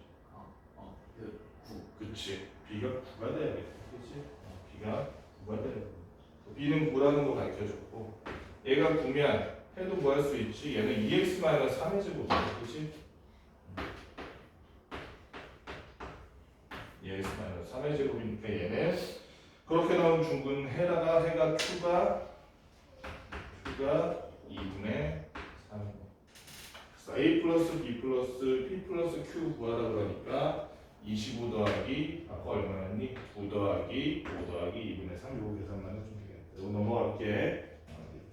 그치. b가 9가 돼야겠다, 그치? b가 9가 돼야겠다. b는 9라는 거 가르쳐줬고 얘가 9면 해도 뭐 할 수 있지? 얘는 2x-3의 제곱이야, 그치? 2x-3의 제곱이니까 얘는 그렇게 나온 중분 해다가 해가 q가 2분의 3. 그래서 a 플러스 b 플러스 p 플러스 q 구하라 그러니까 25 더하기 아까 얼마였니? 9 더하기 5 더하기 2분의 3 이거 계산만 해주면 되겠다. 이거 넘어갈게.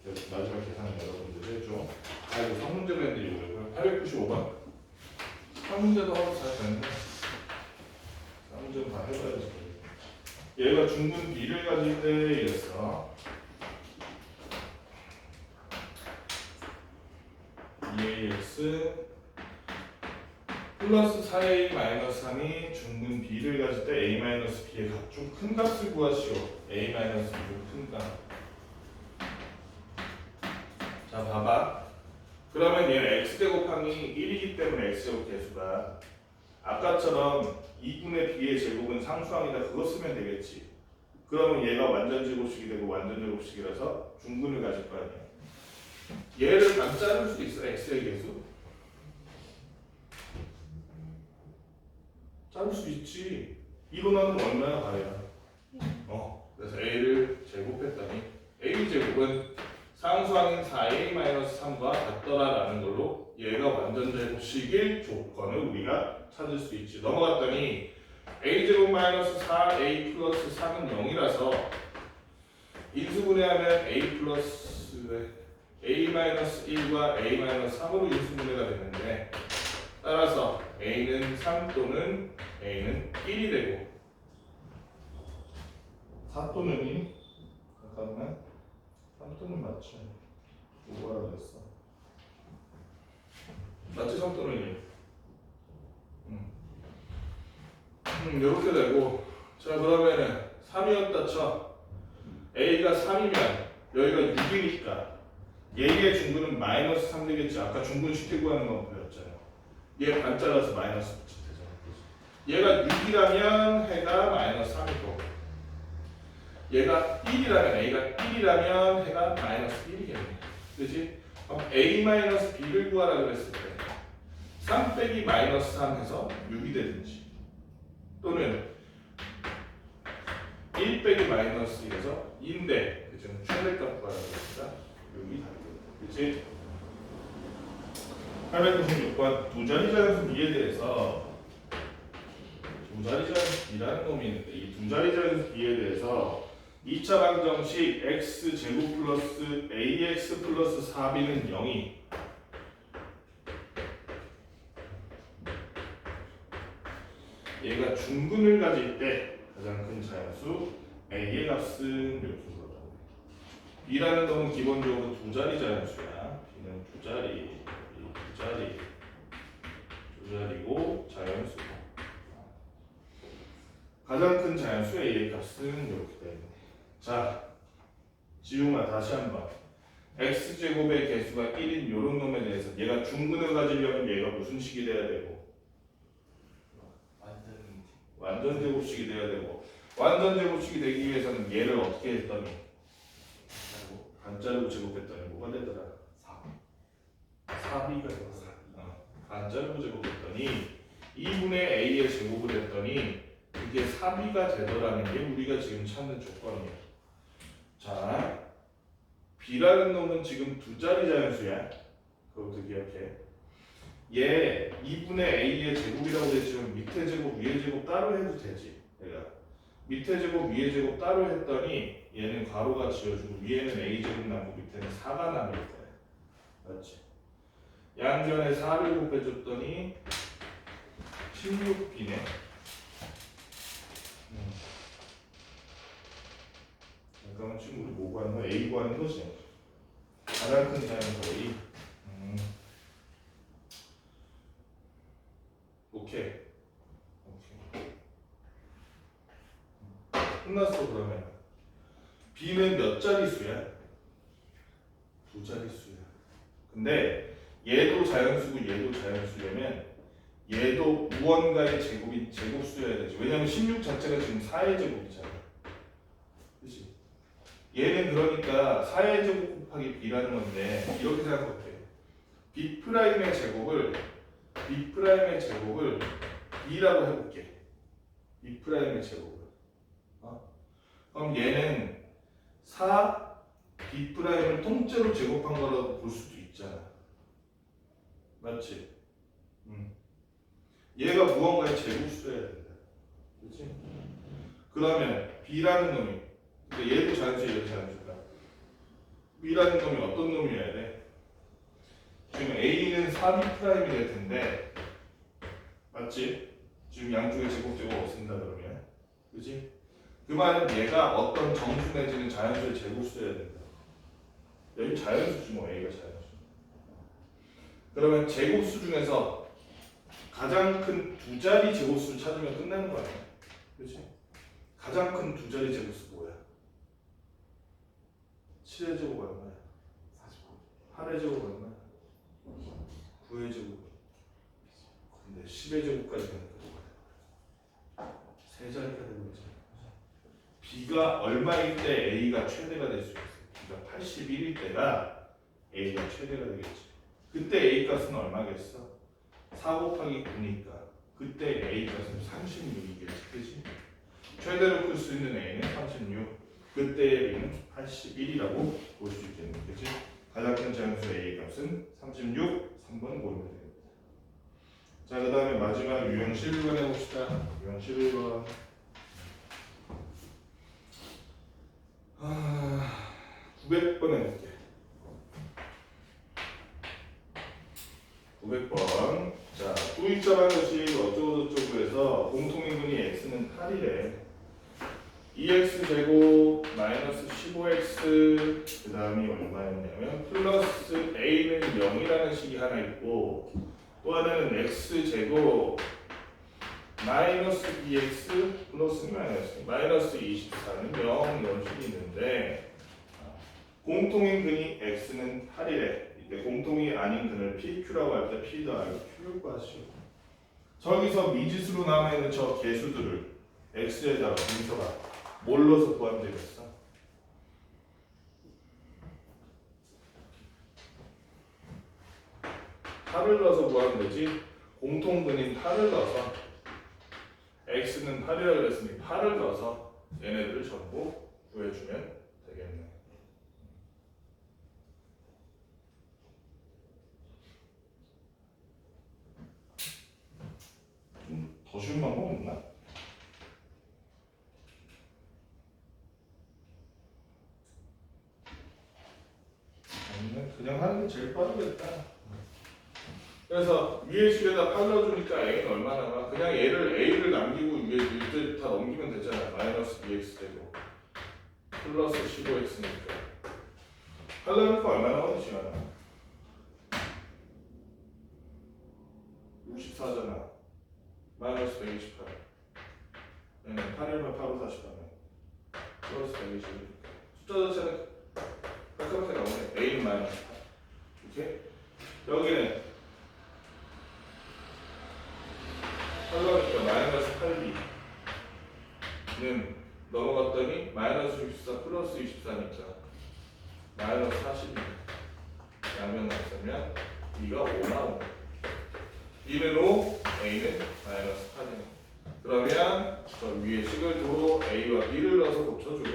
마지막 계산은 여러분들 해줘. 이거 3문제로 했는데 이거 895번 3문제도 하고 잘 됐네. 3문제는 다 해봐야지. 얘가 중분 b를 가질 때 이랬어. 2ax 플러스 4a 마이너스 3이 중분 b를 가질 때 a 마이너스 b의 각종 큰 값을 구하시오. a 마이너스 b의 큰 값. 자 봐봐. 그러면 얘는 x제곱항이 1이기 때문에 x제곱 개수가 아까처럼 2분의 b의 제곱은 상수항이다. 그거 쓰면 되겠지. 그러면 얘가 완전 제곱식이 되고 완전 제곱식이라서 중근을 가질 거 아니야. 얘를 반 자를 수 있어. x의 개수. 자를 수 있지. 이거 나는 얼마나 가야. 그래서 a를 제곱했더니 a 제곱은 상수항인 4a-3과 같더라라는 걸로 얘가 완전 제곱식일 조건을 우리가 찾을 수 있지. 넘어갔더니 a 제곱 마이너스 4a 플러스 3은 0이라서 인수분해하면 a 플러스 a 마이너스 1과 a 마이너스 3으로 인수분해가 되는데 따라서 a는 3 또는 a는 1이 되고 4 또는 1? 잠깐만 3 또는 맞지? 뭐라 그랬어? 맞지? 3 또는 1 이렇게 되고 자 그러면은 3이었다 쳐 a가 3이면 여기가 6이니까 얘의 중근은 마이너스 3 되겠지. 아까 중근 쉽게 구하는 거 배웠잖아. 얘 반 잘라서 마이너스 되잖아. 얘가 6이라면 해가 마이너스 3이고 얘가 1이라면 a가 1이라면 해가 마이너스 1이겠네. 그렇지? 그럼 a-b를 구하라 그랬을 때 3 빼기 마이너스 3 해서 6이 되든지 또는 1 빼기 마이너스 1에서 2인데 그죠? 최대값 구하라 그랬으니까 6이 답이거든. 그렇지? 896번 두 자리 자연수 b에 대해서 두 자리 자연수 b라는 놈이 있는데 이 두 자리 자연수 b에 대해서 2차 방정식 x 제곱 플러스 ax 플러스 4b는 0이 얘가 중근을 가질 때 가장 큰 자연수 a의 값은 이렇게 물어요. b라는 놈은 기본적으로 두 자리 자연수야. b는 두 자리, 두 자리, 두 자리고 자연수고 가장 큰 자연수 a의 값은 이렇게 되어 있네. 자, 지웅아 다시 한번 x제곱의 개수가 1인 요런 놈에 대해서 얘가 중근을 가지려면 얘가 무슨 식이 돼야 되고 완전 제곱식이 돼야 되고 완전 제곱식이 되기 위해서는 얘를 어떻게 했더니 반 자르고 제곱했더니 뭐가 되더라? 4b가 되더라. 반 자르고 제곱했더니 2분의 a의 제곱을 했더니 이게 4b가 되더라는 게 우리가 지금 찾는 조건이에요. 자, b라는 놈은 지금 두 자리 자연수야. 그것도 기억해. 얘 2분의 a의 제곱이라고 됐지만 밑에 제곱, 위에 제곱 따로 해도 되지. 내가 밑에 제곱, 위에 제곱 따로 했더니 얘는 가로가 지어주고 위에는 a 제곱 남고 밑에는 4가 남을 거야. 맞지? 양변에 4를 곱해줬더니 16b네. 잠깐만 지금 우리 뭐 구하는 거야? A 구하는 거지? 가장 큰 자연수 A. 오케이. 끝났어. 그러면 B는 몇 자릿수야? 두 자릿수야. 근데 얘도 자연수고 얘도 자연수려면 얘도 무언가의 제곱이 제곱수여야 되지. 왜냐면 16 자체가 지금 4의 제곱이잖아. 그치? 얘는 그러니까 4의 제곱 곱하기 b라는 건데 이렇게 생각할게. b'의 제곱을 b라고 해볼게. b'의 제곱을. 그럼 얘는 4 b'을 통째로 제곱한 거라고 볼 수도 있잖아. 맞지? 얘가 무언가의 제곱수여야 된다. 그렇지? 그러면 b라는 놈이 그러니까 얘도 자연수야, 얘도 자연수다. b라는 놈이 어떤 놈이어야 돼? 지금 a는 4b'이 될 텐데 맞지? 지금 양쪽에 제곱 없앤다 그러면 그치? 그 말은 얘가 어떤 정수 내지는 자연수의 제곱수여야 된다. 여기 자연수지 뭐 a가 자연수. 그러면 제곱수 중에서 가장 큰 두 자리 제곱수를 찾으면 끝나는 거 아니야? 그치? 가장 큰 두 자리 제곱수 뭐야? 7의 제곱 얼마야? 8의 제곱 얼마야? 9의 제곱 근데 10의 제곱까지 되니까 대절해야 되는 거죠. B가 얼마일 때 A가 최대가 될 수 있어요? B가 81일 때가 A가 최대가 되겠지. 그때 A 값은 얼마겠어? 4 곱하기 9니까 그때 A 값은 36이겠지. 그치? 최대로 클 수 있는 A는 36, 그때의 B는 81이라고 볼 수 있겠네. 그치? 가장 큰 자연수 A 값은 36, 3번 고르면 됩니다. 자, 그 다음에 마지막 유형식 1번 해봅시다. 유형식 1번. 900번 해볼게. 900번. 자, 또 입점한 것이 어쩌고저쩌고 해서 공통인근이 x는 8이래. 2x 제곱 마이너스 15x 그 다음이 얼마였냐면 플러스 a는 0이라는 식이 하나 있고 또 하나는 x 제곱 마이너스 bx 플러스 마이너스 24는 0 이런 식이 있는데 공통인 근이 x는 8이래. 이때 공통이 아닌 근을 pq라고 할 때 p 더하기 q를 구하시오. 저기서 미지수로 남아있는 저 개수들을 x에다가 분석하 뭘 넣어서 구하면 되겠어? 팔을 넣어서 구하면 되지. 공통근인 8을 넣어서 x는 8이라고 그랬으니 8을 넣어서 얘네들을 전부 구해주면 되겠네. 좀 더 쉬운 방법 없나? 아니면 그냥 하는 게 제일 빠르겠다. 그래서 위에 식에다 8 넣어주니까 a는 얼마 남아? 그냥 얘를 a를 남기고 위에 밑에 다 넘기면 되잖아. 마이너스 bx 되고 플러스 15x니까 8 넣으니까 얼마 나오지? 64잖아. 마이너스 128. 얘는 8이면 8로 40하면 플러스 121. 숫자 자체는 깔끔하게 나오네. a는 마이너스 8. 오케이? 여기는 8이니까 마이너스 8b는 넘어갔더니 마이너스 64 플러스 24니까 마이너스 40입니다. 양변 없으면 b가 5 나옵니다. b는 5, a는 마이너스 8입니다. 그러면 저 위에 식을 도로 a와 b를 넣어서 곱쳐주고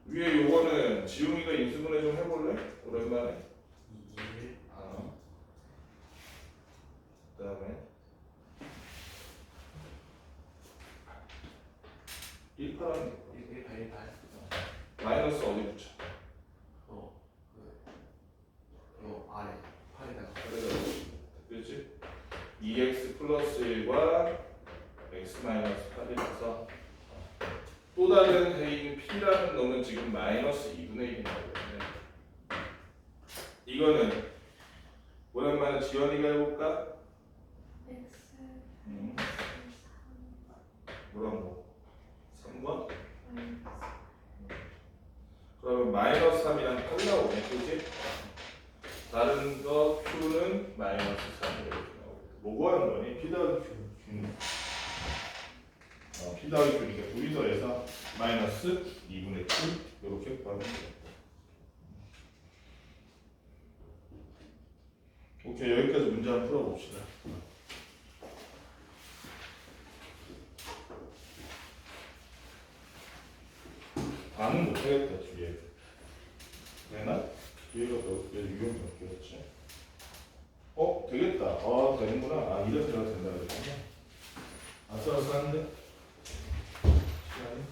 위에 요거는 지웅이가 인수분해 좀 해볼래? 오랜만에. 그 다음에 1파라는 마이너스 어디 붙여? 아래 8에다가 그래서 그렇지? 2x 플러스 1과 x 마이너스 8이라서 또 다른 해인 p라는 놈은 지금 마이너스 2분의 1이 나오거든요. 이거는 오랜만에 지연이가 해볼까? 뭐라고? 3번? 그러면 마이너스 3이랑 8 나오네, 그지? 다른 거 q는 마이너스 3 이렇게 나오고 뭐 구하는 거니? p 더하기 q는 p 더하기 q니까 둘이 더해서 마이너스 2분의 q 이렇게 구하면 돼요. 오케이, 여기까지 문제 한번 풀어봅시다. 반은 못하겠다 뒤에. 되나? 뒤에가 유형 몇 개였지? 되겠다. 되는구나. 이래서 내가 된다 그랬구나. 아슬아슬한데? 시간이?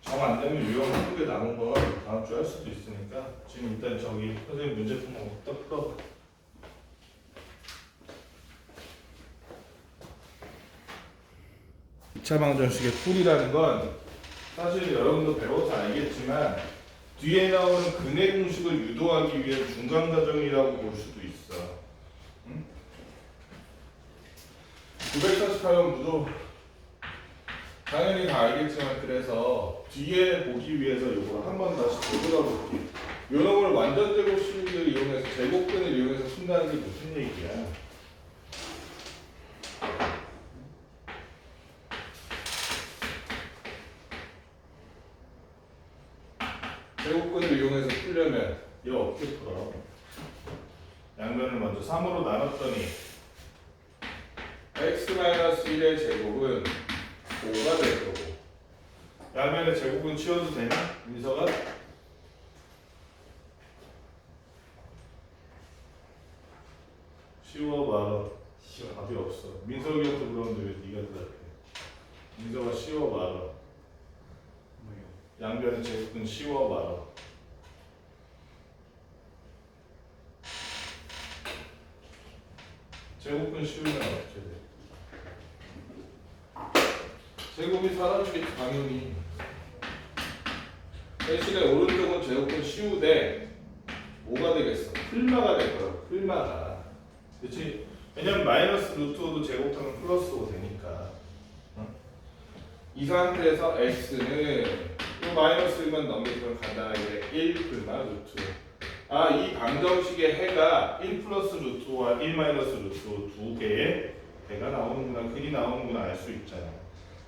정 안 되면 유형 크게 남은 거 다음 주에 할 수도 있으니까 지금 일단 저기 선생님 문제 푸는 거부터 풀어봐. 이차방정식의 풀이라는 건 사실 여러분도 배워서 알겠지만 뒤에 나오는 근해 공식을 유도하기 위한 중간 과정이라고 볼 수도 있어. 응? 948번 무조 당연히 다 알겠지만 그래서 뒤에 보기 위해서 이걸 한 번 다시 되돌아볼게요. 이런 걸 완전 제곱 식을 이용해서 제곱근을 이용해서 푼다는 게 무슨 얘기야? 제곱근을 이용해서 풀려면 이거 어떻게 풀어? 양변을 먼저 3으로 나눴더니 x-1의 제곱은 5가 될 거고 양면의 제곱은 치워도 되나? 민서가? 쉬워봐. 답이 없어. 민석이한테 물었는데 왜 네가 대답해? 민서가 쉬워봐. 뭐요? 양변의 제곱은 쉬워봐. 제곱은 쉬우면 어떻게 돼? 제곱이 사라지겠지 당연히. 대신에 오른쪽은 제곱은 쉬우되 뭐가 되겠어? 플마가 될 거야. 플마가. 그렇지? 왜냐면 마이너스 루트 5도 제곱하면 플러스 5 되니까. 응? 이 상태에서 x는 이 마이너스 1만 넘겨주면 간단하게 1 플마 루트. 아, 이 방정식의 해가 1 플러스 루트 5와 1 마이너스 루트 5 두 개의 해가 나오는구나, 근이 나오는구나 알 수 있잖아.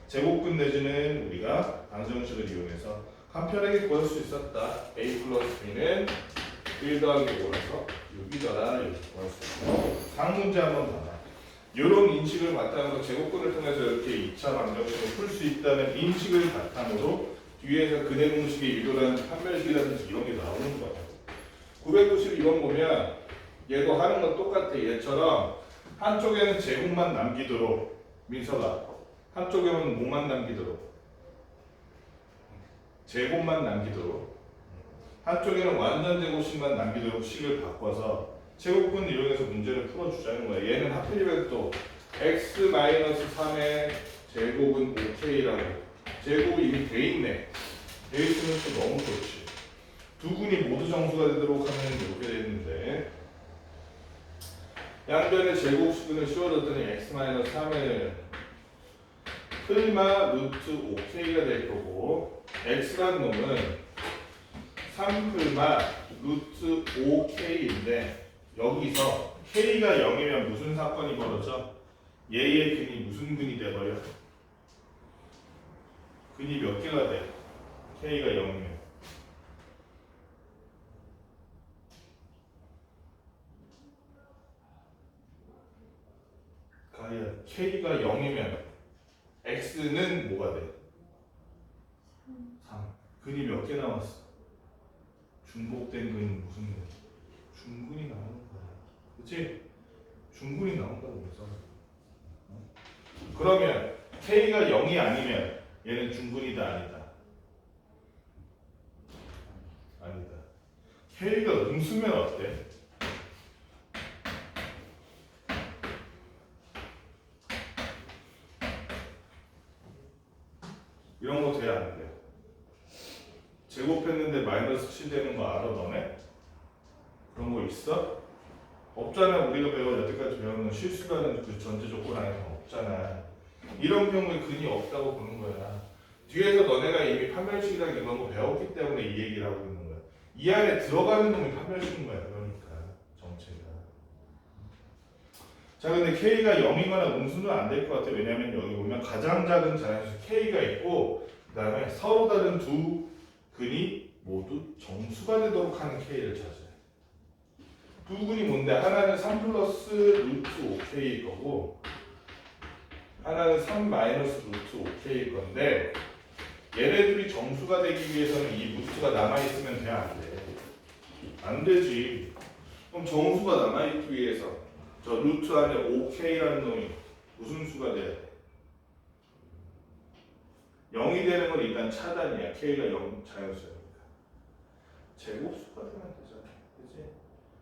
제곱근 내지는 우리가 방정식을 이용해서 간편하게 구할 수 있었다. a 플러스 b는 1 더하기 5라서 6이더라 이렇게 구할 수 있어. 상문제 한번 봐봐. 이런 인식을 바탕으로 제곱근을 통해서 이렇게 2차 방정식을 풀 수 있다는 인식을 바탕으로 뒤에서 근해 공식의 유도라는 판별식이라든지 이런 게 나오는 거야. 992번 보면 얘도 하는 건 똑같아. 얘처럼 한쪽에는 제곱만 남기도록 민서가 한쪽에는 뭐만 남기도록 제곱만 남기도록 한쪽에는 완전 제곱식만 남기도록 식을 바꿔서 제곱근 이용해서 문제를 풀어주자는 거야. 얘는 하필이면 또 x-3의 제곱은 5k라고 제곱이 이미 돼 있네. 돼 있으면 또 너무 좋지. 두 근이 모두 정수가 되도록 하면 이렇게 되는데 양변의 제곱수근을 씌워줬더니 x-3을 플마 루트 5k가 될 거고 x란 놈은 3플마 루트 5k인데 여기서 k가 0이면 무슨 사건이 벌어져? 얘의 근이 무슨 근이 돼버려? 근이 몇 개가 돼? k가 0이면 가야 k가 0이면 x는 뭐가 돼? 3. 근이 몇 개 나왔어? 중복된 근은 무슨 근? 중근이 나오는 거야. 그치? 중근이 나온다고 그래서. 그러면 k가 0이 아니면 얘는 중근이다 아니다? 아니다. k가 음수면 어때? 이런 거 돼야 안 돼? 제곱했는데 마이너스 7 되는 거 알아 너네? 그런 거 있어? 없잖아. 우리가 여태까지 배우는 실수라는 그 전제 조건 안에 없잖아. 이런 경우에 근이 없다고 보는 거야. 뒤에서 너네가 이미 판별식이랑 이런 거 배웠기 때문에 이 얘기를 하고 있는 거야. 이 안에 들어가는 놈이 판별식인 거야. 그러니까 정체가. 자, 근데 k가 0이거나 음수는 안 될 것 같아. 왜냐면 여기 보면 가장 작은 자연수 k가 있고 그 다음에 서로 다른 두 근이 모두 정수가 되도록 하는 k를 찾아요. 두 근이 뭔데? 하나는 3 플러스 루트 5k일 거고 하나는 3 마이너스 루트 5k일 건데 얘네들이 정수가 되기 위해서는 이 루트가 남아있으면 돼? 안 돼? 안 되지. 그럼 정수가 남아있기 위해서 저 루트 안에 5k라는 놈이 무슨 수가 돼야 돼? 0이 되는 건 일단 차단이야. k가 0 자연수니까. 제곱수가 되면 되잖아. 그치?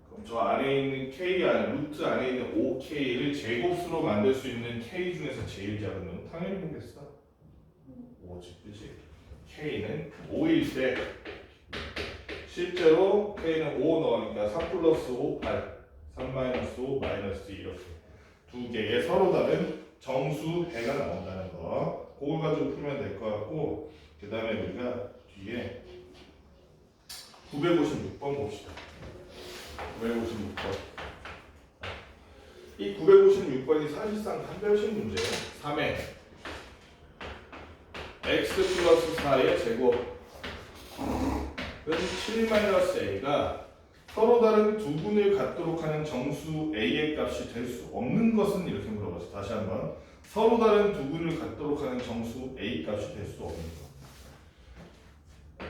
그럼 저 안에 있는 k 안에 루트 안에 있는 5k를 제곱수로 만들 수 있는 k 중에서 제일 작은 놈은 당연히 뭐겠어? 5지. 그치? k는 5일 때 실제로 k는 5 넣으니까 3 플러스 5, 8 3 마이너스 5 마이너스 2 이렇게 두 개의 서로 다른 정수 해가 나온다는 거. 그걸 가지고 풀면 될 것 같고, 그 다음에 우리가 뒤에 956번 봅시다. 956번. 이 956번이 사실상 한별식 문제예요. 3에 x 플러스 4의 제곱은 7-a가 서로 다른 두 분을 갖도록 하는 정수 a의 값이 될 수 없는 것은 이렇게 물어봤어요. 다시 한번. 서로 다른 두 분을 갖도록 하는 정수 a 값이 될 수 없는 것.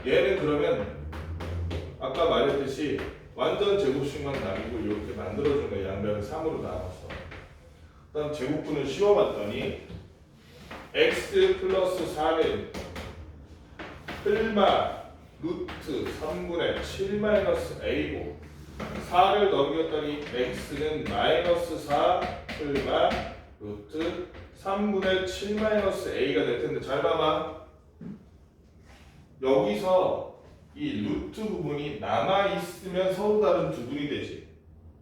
얘는 그러면 아까 말했듯이 완전 제곱식만 남기고 이렇게 만들어준 거예요. 양변을 3으로 나눠서. 그 다음 제곱분을 씌워봤더니 x 플러스 4는 플마 루트 3분의 7 마이너스 a고 4를 넘겼더니 x는 마이너스 4 플마 루트 3분의 7 마이너스 a가 될 텐데 잘 봐봐. 여기서 이 루트 부분이 남아있으면 서로 다른 두 분이 되지.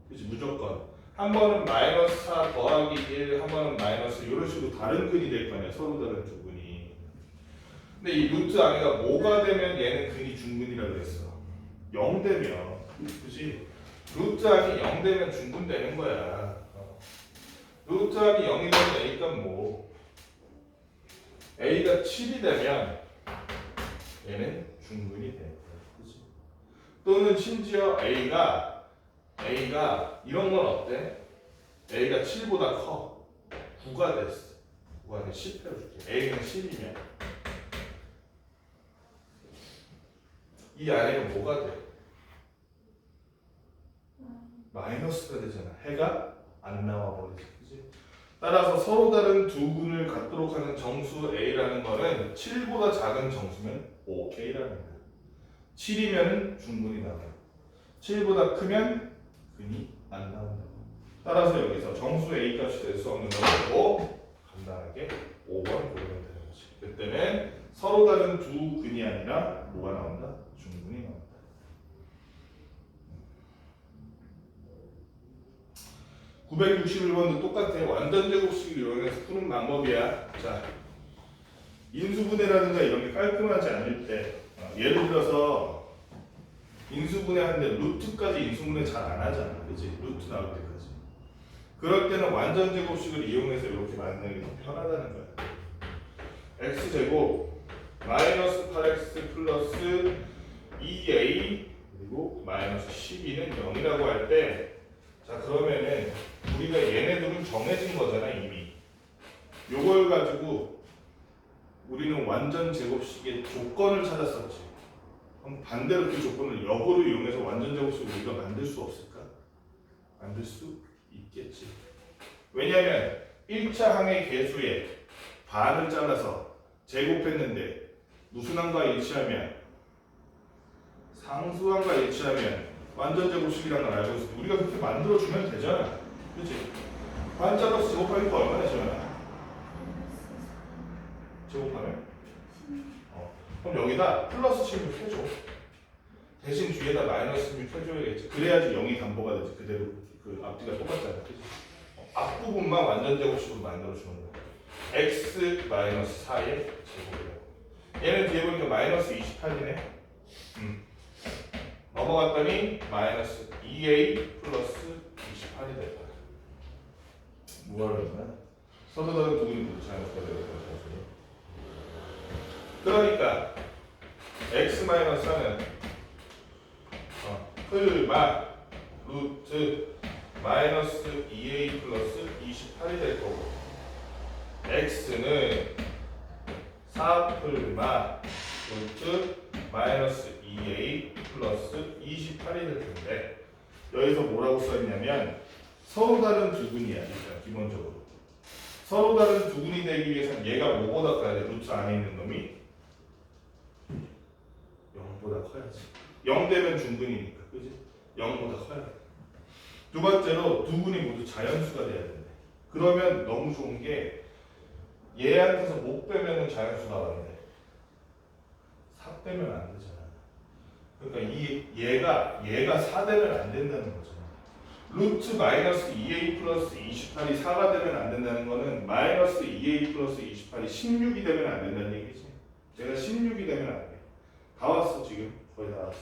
그치? 무조건. 한 번은 마이너스 4 더하기 1, 한 번은 마이너스 이런 식으로 다른 근이 될 거 아니야. 서로 다른 두 분이. 근데 이 루트 안에가 뭐가 되면 얘는 근이 중근이라 그랬어. 0 되면. 그치? 루트 안이 0 되면 중근 되는 거야. 루트 안이 0이 되면 A가 뭐? A가 7이 되면 얘는 중근이 돼. 그치? 또는 심지어 A가 이런 건 어때? A가 7보다 커. 9가 됐어. 9가 돼. 10 해줄게. A는 10이면 이 안에는 뭐가 돼? 마이너스가 되잖아. 해가 안 나와 버리지. 그치? 따라서 서로 다른 두 군을 갖도록 하는 정수 A라는 거는 7보다 작은 정수면 OK라는 거야. 7이면 중근이 나와요. 7보다 크면 근이 안 나온다고. 따라서 여기서 정수 A 값이 될 수 없는 거고 간단하게 5번 고르면 되는 거지. 그때는 서로 다른 두 근이 아니라 뭐가 나온다? 중근이 나온다. 961번도 똑같아. 완전 제곱식을 이용해서 푸는 방법이야. 자, 인수분해라든가 이런 게 깔끔하지 않을 때 예를 들어서 인수분해하는데 루트까지 인수분해 잘 안 하잖아. 그치? 루트 나올 때까지. 그럴 때는 완전 제곱식을 이용해서 이렇게 만드는 게 더 편하다는 거야. x제곱 마이너스 8x 플러스 2a 그리고 마이너스 12는 0이라고 할 때 자 그러면은 우리가 얘네들은 정해진 거잖아 이미. 요걸 가지고 우리는 완전 제곱식의 조건을 찾았었지. 그럼 반대로 그 조건을 역으로 이용해서 완전 제곱식을 우리가 만들 수 없을까? 만들 수 있겠지. 왜냐하면 1차 항의 개수의 반을 잘라서 제곱했는데 무슨 항과 일치하면 상수항과 일치하면 완전 제곱식이라는 걸 알고 있어. 우리가 그렇게 만들어주면 되잖아. 그치? 반 잘라서 제곱하니까 얼마나 되잖아. 제곱하면? 그럼 여기다 플러스 16 해줘. 대신 뒤에다 마이너스 16 해줘야겠지. 그래야지 0이 담보가 되지. 그대로 그 앞뒤가 똑같잖아. 그치? 앞부분만 완전 제곱식으로 만들어주는 거야. x 마이너스 4의 제곱이라고. 얘는 뒤에 보니까 마이너스 28이네. 넘어갔더니 마이너스 2a 플러스 28이 됐다. 뭐가 그러나? 서로 다른 두 분이 모두 자연수가 되었다는 거죠. 그러니까 x 마이너스 4는 플마 루트 마이너스 2a 플러스 28이 될 거고 x는 4 플마 루트 마이너스 2a 플러스 28이 될 텐데 여기서 뭐라고 써있냐면 서로 다른 두 분이야. 일단 기본적으로 서로 다른 두 분이 되기 위해서는 얘가 뭐보다 커야 돼? 루트 안에 있는 놈이 0보다 커야지. 0 되면 중근이니까 그지? 0보다 커야 돼. 두 번째로 두 분이 모두 자연수가 돼야 된대. 그러면 너무 좋은 게 얘한테서 못 빼면은 자연수가 나온대. 4 빼면 안 되잖아. 그러니까 얘가 4 되면 안 된다는 거잖아. 루트 마이너스 2a 플러스 28이 4가 되면 안 된다는 거는 마이너스 마이너스 2a 플러스 28이 16이 되면 안 된다는 얘기지. 얘가 16이 되면 안 돼. 다 왔어 지금. 거의 다 왔어.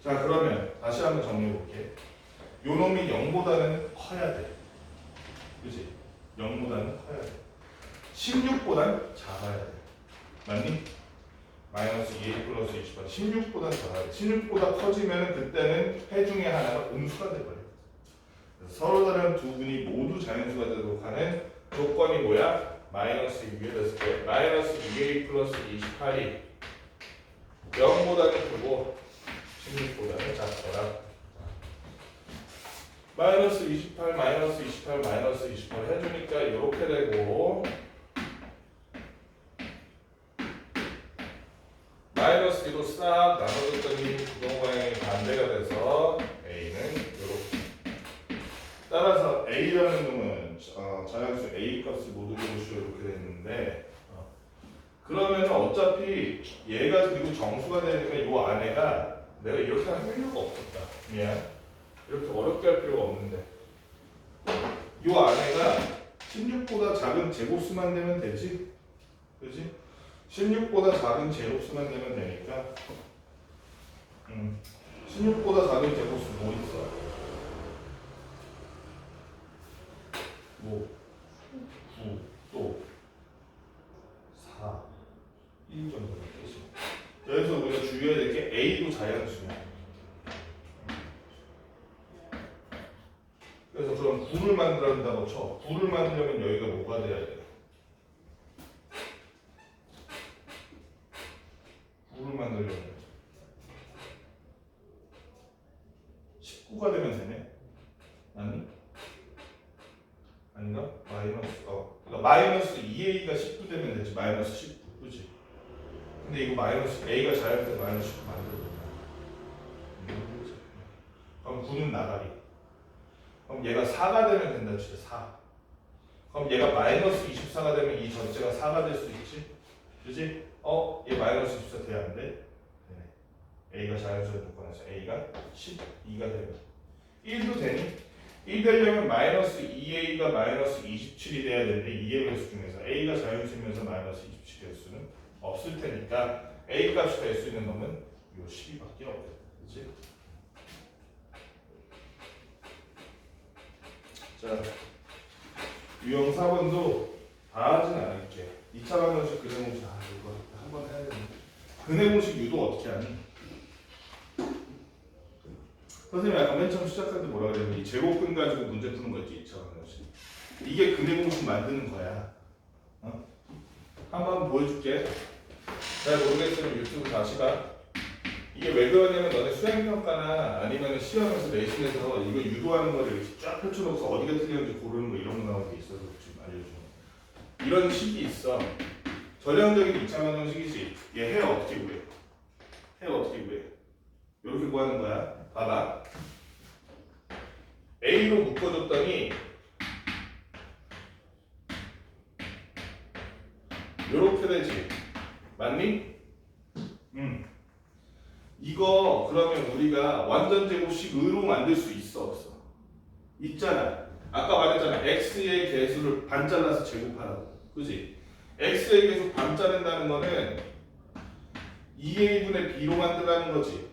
자 그러면 다시 한번 정리해 볼게. 요 놈이 0보다는 커야 돼. 그치? 0보다는 커야 돼. 16보다는 작아야 돼. 맞니? 마이너스 2a 플러스 28 16보다 작아야 돼. 16보다 커지면 그때는 해 중에 하나가 음수가 돼버려. 서로 다른 두 분이 모두 자연수가 되도록 하는 조건이 뭐야? 마이너스 6에 됐을 때 마이너스 2a 플러스 28이 0보다는 크고 16보다는 작더라. 마이너스 28, 마이너스 28, 마이너스 28 해주니까 이렇게 되고 마이너스 2로 싹 나눠줬더니 부동 방향이 반대가 돼서 A는 이렇게. 따라서 A라는 놈은 자연수 A 값을 모두 고르시오 이렇게 됐는데 그러면 어차피 얘가 그리고 정수가 되니까 이 안에가 내가 이렇게 할 필요가 없었다. 미안. 이렇게 어렵게 할 필요가 없는데 이 안에가 16보다 작은 제곱수만 되면 되지? 그지? 16보다 작은 제곱수만 되면 되니까 16보다 작은 제곱수 뭐 있어? 뭐 9, 또 4, 1 정도는 되지. 여기서 우리가 주의해야 될 게 A도 자연수야. 그래서 그럼 9를 만들어야 한다고 쳐. 9를 만들려면 여기가 뭐가 돼야 돼? 9를 만들려면 19가 되면 되네. 아니? 아닌가? 그러니까 마이너스 2a가 19 되면 되지. 마이너스 19, 그지? 근데 이거 마이너스 a가 자연수로 마이너스 19 만들어줬다. 그럼 9는 나가리. 그럼 얘가 4가 되면 된다 치자. 4. 그럼 얘가 마이너스 24가 되면 이 전체가 4가 될 수 있지? 그지? 얘 마이너스 24 돼야 안 돼? 되네. A가 자연수의 조건에서 A가 12가 되면 1도 되니? 1 되려면 마이너스 2A가 마이너스 27이 돼야 되는데 2의 배수 중에서 A가 자연수면서 마이너스 27의 배수는 없을 테니까 A 값이 될 수 있는 놈은 요 12밖에 없겠다. 그치? 자, 유형 4번도 다 하진 않을게. 2차 방정식 근해 공식 이거 한번 해야 되는데 근해 공식 유도 어떻게 하니? 선생님이 아까 맨 처음 시작할 때 뭐라 그랬니? 이 제곱근 가지고 문제 푸는 거 있지. 2차 방정식 이게 근해 공식 만드는 거야. 한번 보여줄게. 잘 모르겠으면 유튜브 다시 봐. 이게 왜 그러냐면 너네 수행평가나 아니면 시험에서 내신에서 이거 유도하는 거를 이렇게 쫙 펼쳐놓고서 어디가 틀렸는지 고르는 거 이런 거 나오는 게 있어서 지금 알려주는 이런 식이 있어. 전형적인 2차 방정식이지. 얘 해 어떻게 구해? 해 어떻게 구해? 이렇게 구하는 거야. 봐봐. A로 묶어줬더니 이렇게 되지. 맞니? 이거 그러면 우리가 완전 제곱식으로 만들 수 있어 없어? 있잖아. 아까 말했잖아. x의 개수를 반 잘라서 제곱하라고. 그지? x의 개수 반 자른다는 거는 2a분의 b로 만들라는 거지.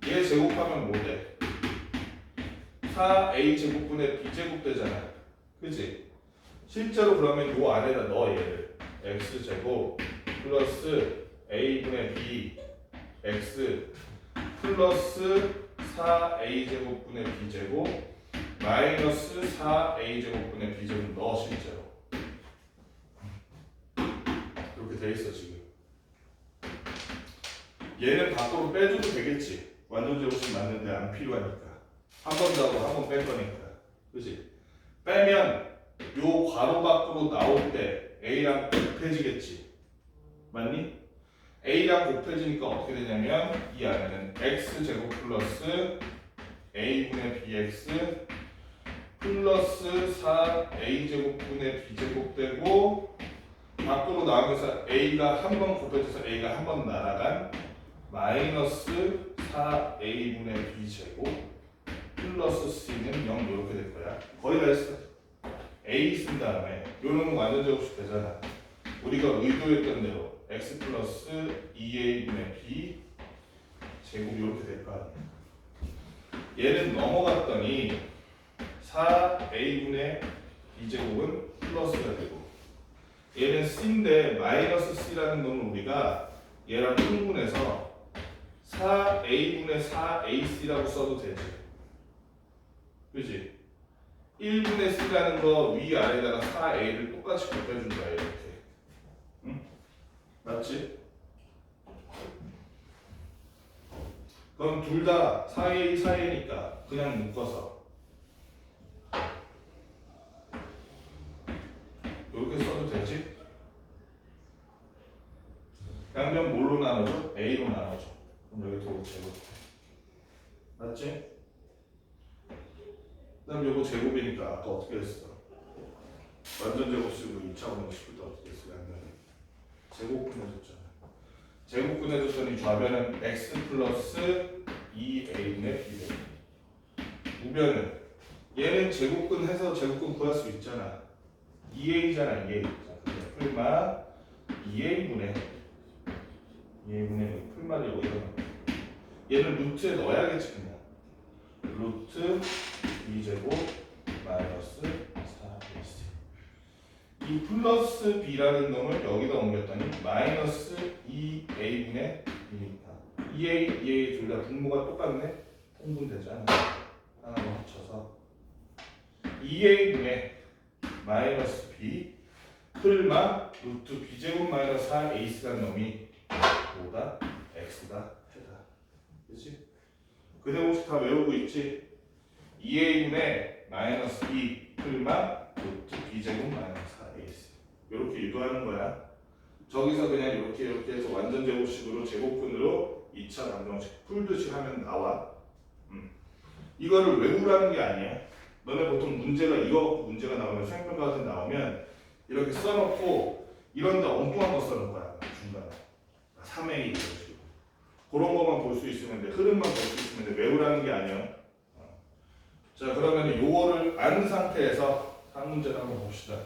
얘 제곱하면 뭐 돼? 4a 제곱분의 b 제곱 되잖아. 그지? 실제로 그러면 요 안에다 넣어 얘를. x 제곱 플러스 a분의 b x 플러스 4a 제곱분의 b 제곱 마이너스 4a 제곱분의 b 제곱 넣어 실제로. 이렇게 돼 있어 지금. 얘는 밖으로 빼줘도 되겠지. 완전 제곱식 맞는데 안 필요하니까. 한 번 더 하고 한 번 뺄 거니까. 그치? 빼면 요 괄호 밖으로 나올 때 a랑 곱해지겠지. 맞니? a랑 곱해지니까 어떻게 되냐면 이 안에는 x제곱 플러스 a분의 bx 플러스 4a제곱분의 b제곱 되고 밖으로 나오면서 a가 한 번 곱해져서 a가 한 번 날아간 마이너스 4a분의 b제곱 플러스 c는 0 이렇게 될 거야. 거의 다 했어. a 쓴 다음에 요놈은 완전 제곱식 되잖아. 우리가 의도했던 대로 x 플러스 2a분의 b 제곱 이렇게 될 거 아니야. 얘는 넘어갔더니 4a분의 b제곱은 플러스가 되고, 얘는 c인데 마이너스 c라는 놈은 우리가 얘랑 통분해서 4a분의 4ac라고 써도 되지. 그지? 1분의 c라는 거 위아래다가 4a를 똑같이 곱해준 거야, 이렇게. 응? 맞지? 그럼 둘 다 4a, 4a니까 그냥 묶어서 이렇게 써도 되지? 양변 뭘로 나눠줘? a로 나눠줘. 그럼 여기 도구 제곱. 맞지? 그 다음 요거 제곱이니까 아까 어떻게 했어? 완전 제곱식으로 2차 방정식을 또 어떻게 했어? 양변이 제곱분해줬잖아. 제곱분해줬더니 좌변은 x 플러스 2a분의 b제곱. 우변은 얘는 제곱근해서 제곱근 구할 수 있잖아. 2a잖아, 2a. 풀마 2a분의 풀마를 여기다 넣어. 얘는 루트에 넣어야겠지 그냥. 루트 2제곱 마이너스 4ac. 이 플러스 b라는 놈을 여기다 옮겼더니 마이너스 2a분의 b니까 2a 둘 다 분모가 똑같네. 통분되잖아. 하나만 합쳐서 2a분의 마이너스 b 풀마 루트 b제곱 마이너스 4ac라는 놈이 5다 x다 해다. 그치? 그대공식 다 외우고 있지? 2a분의 마이너스 b 풀마 루트 b제곱 마이너스 4ac 이렇게 유도하는 거야. 저기서 그냥 이렇게 해서 완전 제곱식으로 제곱근으로 2차 방정식 풀듯이 하면 나와. 이거를 외우라는 게 아니야. 너네 보통 문제가 이거 갖고 문제가 나오면 수행평가 같은 데 나오면 이렇게 써놓고 이런 데 엉뚱한 거 써놓을 거야. 중간에 3A 이런 식으로. 그런 것만 볼 수 있으면 돼. 흐름만 볼 수 있으면 돼. 외우라는 게 아니야. 자, 그러면 요거를 안 상태에서 한 문제를 한번 봅시다.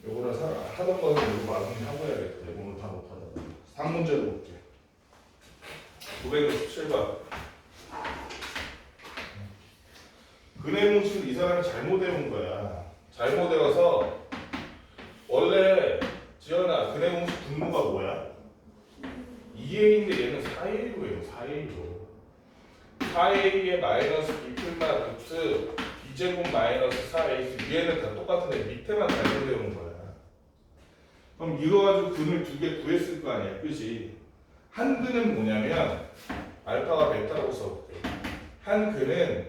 요거를 하던 거는 이거 마무리하고 해야겠다. 오늘 다 못하다. 3문제로 볼게. 967번. 근해 공식을 이 사람이 잘못 외운 거야. 잘못 외워서 원래 지연아 근해 공식 분모가 뭐야? 2a인데 얘는 4a로 해요. 4a로. 4a의 마이너스 b풀마 루트 b제곱 마이너스 4ac 위에는 다 똑같은데 밑에만 잘못 외운 거야. 그럼 이거 가지고 근을 두 개 구했을 거 아니야. 그지? 한 근은 뭐냐면 알파가 베타라고 써볼게. 한 근은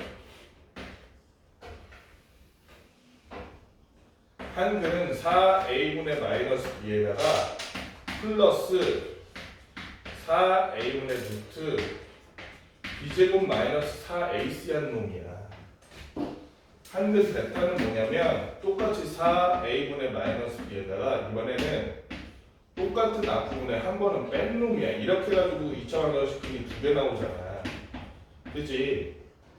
4a분의 마이너스 b에다가 플러스 4a분의 루트 b제곱 마이너스 4ac 한 놈이야. 한근 베타는 뭐냐면 똑같이 4a분의 마이너스 b에다가 이번에는 똑같은 앞부분에 한 번은 뺀 놈이야. 이렇게 해가지고 2차 방정식 근이 두 개 나오잖아. 그치?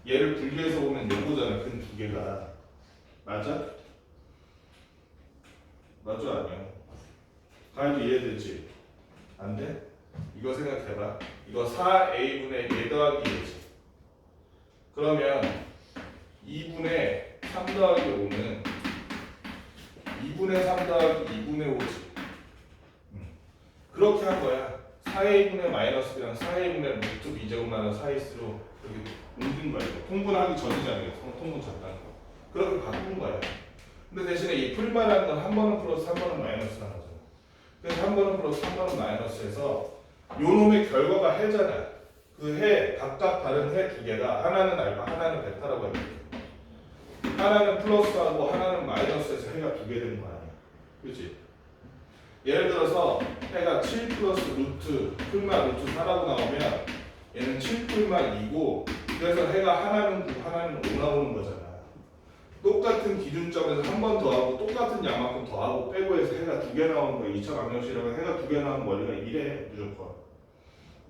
얘를 분리해서 보면 요거잖아. 근 두 개가. 맞아? 맞죠? 아니야? 가해도 이해되지? 안 돼? 이거 생각해봐. 이거 4a분의 얘 더하기 얘지. 그러면 2분의 3 더하기 5는 2분의 3 더하기 2분의 5지. 그렇게 한 거야. 4a분의 마이너스 그냥 4a분의 루트 b제곱 마이너스 4ac로 이렇게 옮긴 거야. 통분하기 전이잖아요. 통분 전다는 거. 그렇게 바꾼 거야. 근데 대신에 이 풀마라는 건 한 번은 플러스 한 번은 마이너스 나오잖아. 그래서 한 번은 플러스 한 번은 마이너스해서 요 놈의 결과가 해잖아. 그 해, 각각 다른 해 두 개가 하나는 알파, 하나는 베타라고 해볼게. 하나는 플러스하고 하나는 마이너스해서 해가 두 개 되는 거 아니야. 그치? 예를 들어서 해가 7 플러스 루트 풀마 루트 4라고 나오면 얘는 7 풀마 2고 그래서 해가 하나는 9, 하나는 5 나오는 거잖아. 똑같은 기준점에서 한 번 더하고 똑같은 양만큼 더하고 빼고 해서 해가 두 개 나오는 거야. 2차 방정식이라면 해가 두 개 나오는 머리가 이래 무조건.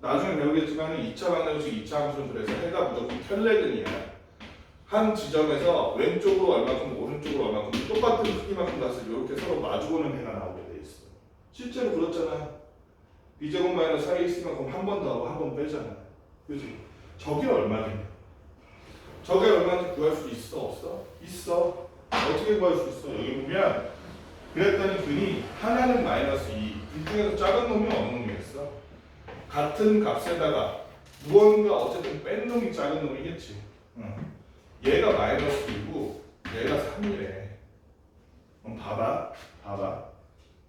나중에 배우겠지만 2차 방정식 2차 함수는 그래서 해가 무조건 편레근이야. 한 지점에서 왼쪽으로 얼마큼 오른쪽으로 얼마큼 똑같은 크기만큼 값을 이렇게 서로 마주보는 해가 나오게 돼 있어. 실제로 그렇잖아. b제곱 마이너스 4이 있으면 그럼 한 번 더 하고 한 번 빼잖아. 그지? 저게 얼마겠냐? 저게 얼마인지 구할 수 있어 없어? 있어. 어떻게 구할 수 있어? 여기 보면 그랬더니 근이 하나는 마이너스 2. 둘 중에서 작은 놈이 어느 놈이겠어? 같은 값에다가 무언가 어쨌든 뺀 놈이 작은 놈이겠지. 응. 얘가 마이너스 2고 얘가 3이래. 그럼 봐봐.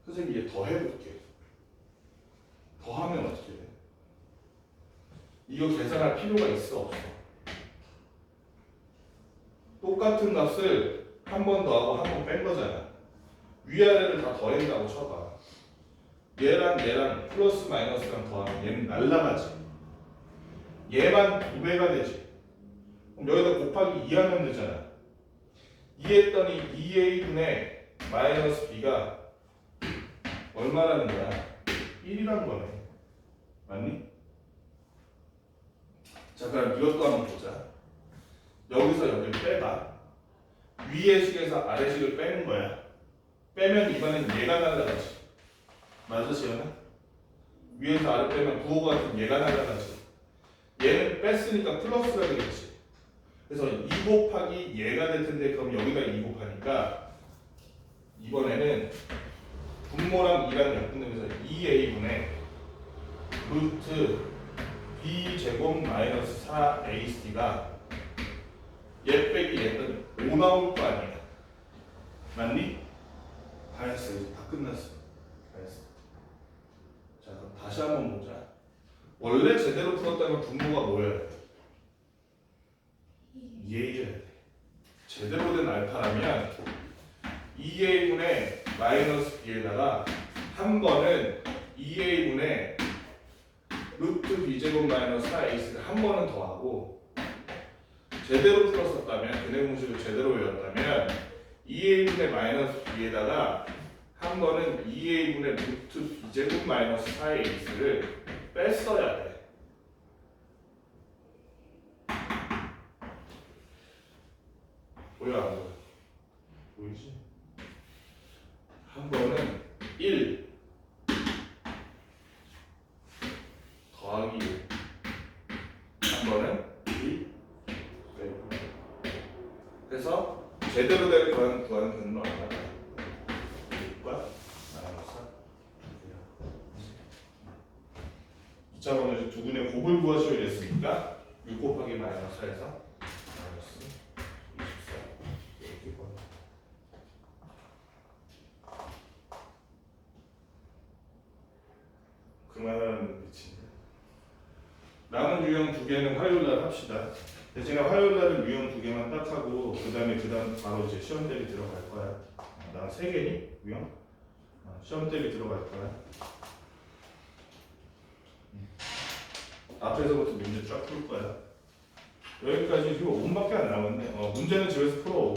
선생님이 얘 더 해볼게. 더 하면 어떻게 돼? 이거 계산할 필요가 있어 없어? 똑같은 값을 한 번 더 하고 한 번 뺀 거잖아. 위아래를 다 더한다고 쳐봐. 얘랑 플러스 마이너스랑 더하면 얘는 날라가지. 얘만 2배가 되지. 그럼 여기다 곱하기 2 하면 되잖아. 2 했더니 2a분의 마이너스 b가 얼마라는 거야? 1이라는 거네. 맞니? 자, 그럼 이것도 한번 보자. 여기서 여기를 빼봐. 위의 식에서 아래 식을 빼는 거야. 빼면 이번엔 얘가 날라가지. 맞아, 지연아? 위에서 아래 빼면 부호가 같은 얘가 날라가지. 얘는 뺐으니까 플러스가 되겠지. 그래서 2 곱하기 얘가 될 텐데 그럼 여기가 2 곱하니까 이번에는 분모랑 2랑 약분되면서 2a분의 루트 b제곱 마이너스 4ac가 얘 빼기 얘 빼기 5 나올 거 아니야. 맞니? 다 했어. 이제 다 끝났어. 다 했어. 자, 그럼 다시 한번 보자. 원래 제대로 풀었다면 분모가 뭐여야 돼? 2a여야 돼. 제대로 된 알파라면 2a분의 마이너스 b에다가 한 번은 2a분의 루트 b제곱 마이너스 4ac를 한 번은 더하고 제대로 풀었었다면 근해 공식을 제대로 외웠다면 2a분의 마이너스 b에다가 한 번은 2a분의 루트 b제곱 마이너스 4ac를 뺐어야 돼. 보여 안 보여? 보이지? 한 번은 1 더하기 5 한 번은 2 빼고 그래서 제대로 된 구하는 근은 얼마다? 6과 나눠서 2차 번호 두 분의 곱을 구하시오 이랬으니까 6 곱하기 마이너스 4에서 마이너스 24 이렇게 구합니다. 그만하라는 눈빛인데 남은 유형 두 개는 화요일날 합시다. 대신에 화요일날은 유형 두 개만 딱 하고 그 다음 바로 이제 시험 대비 들어갈 거야. 나 세 개니 유형? 시험 대비 들어갈 거야. 앞에서부터 문제 쫙 풀 거야. 여기까지 지금 5분밖에 안 남았네. 문제는 집에서 풀어오고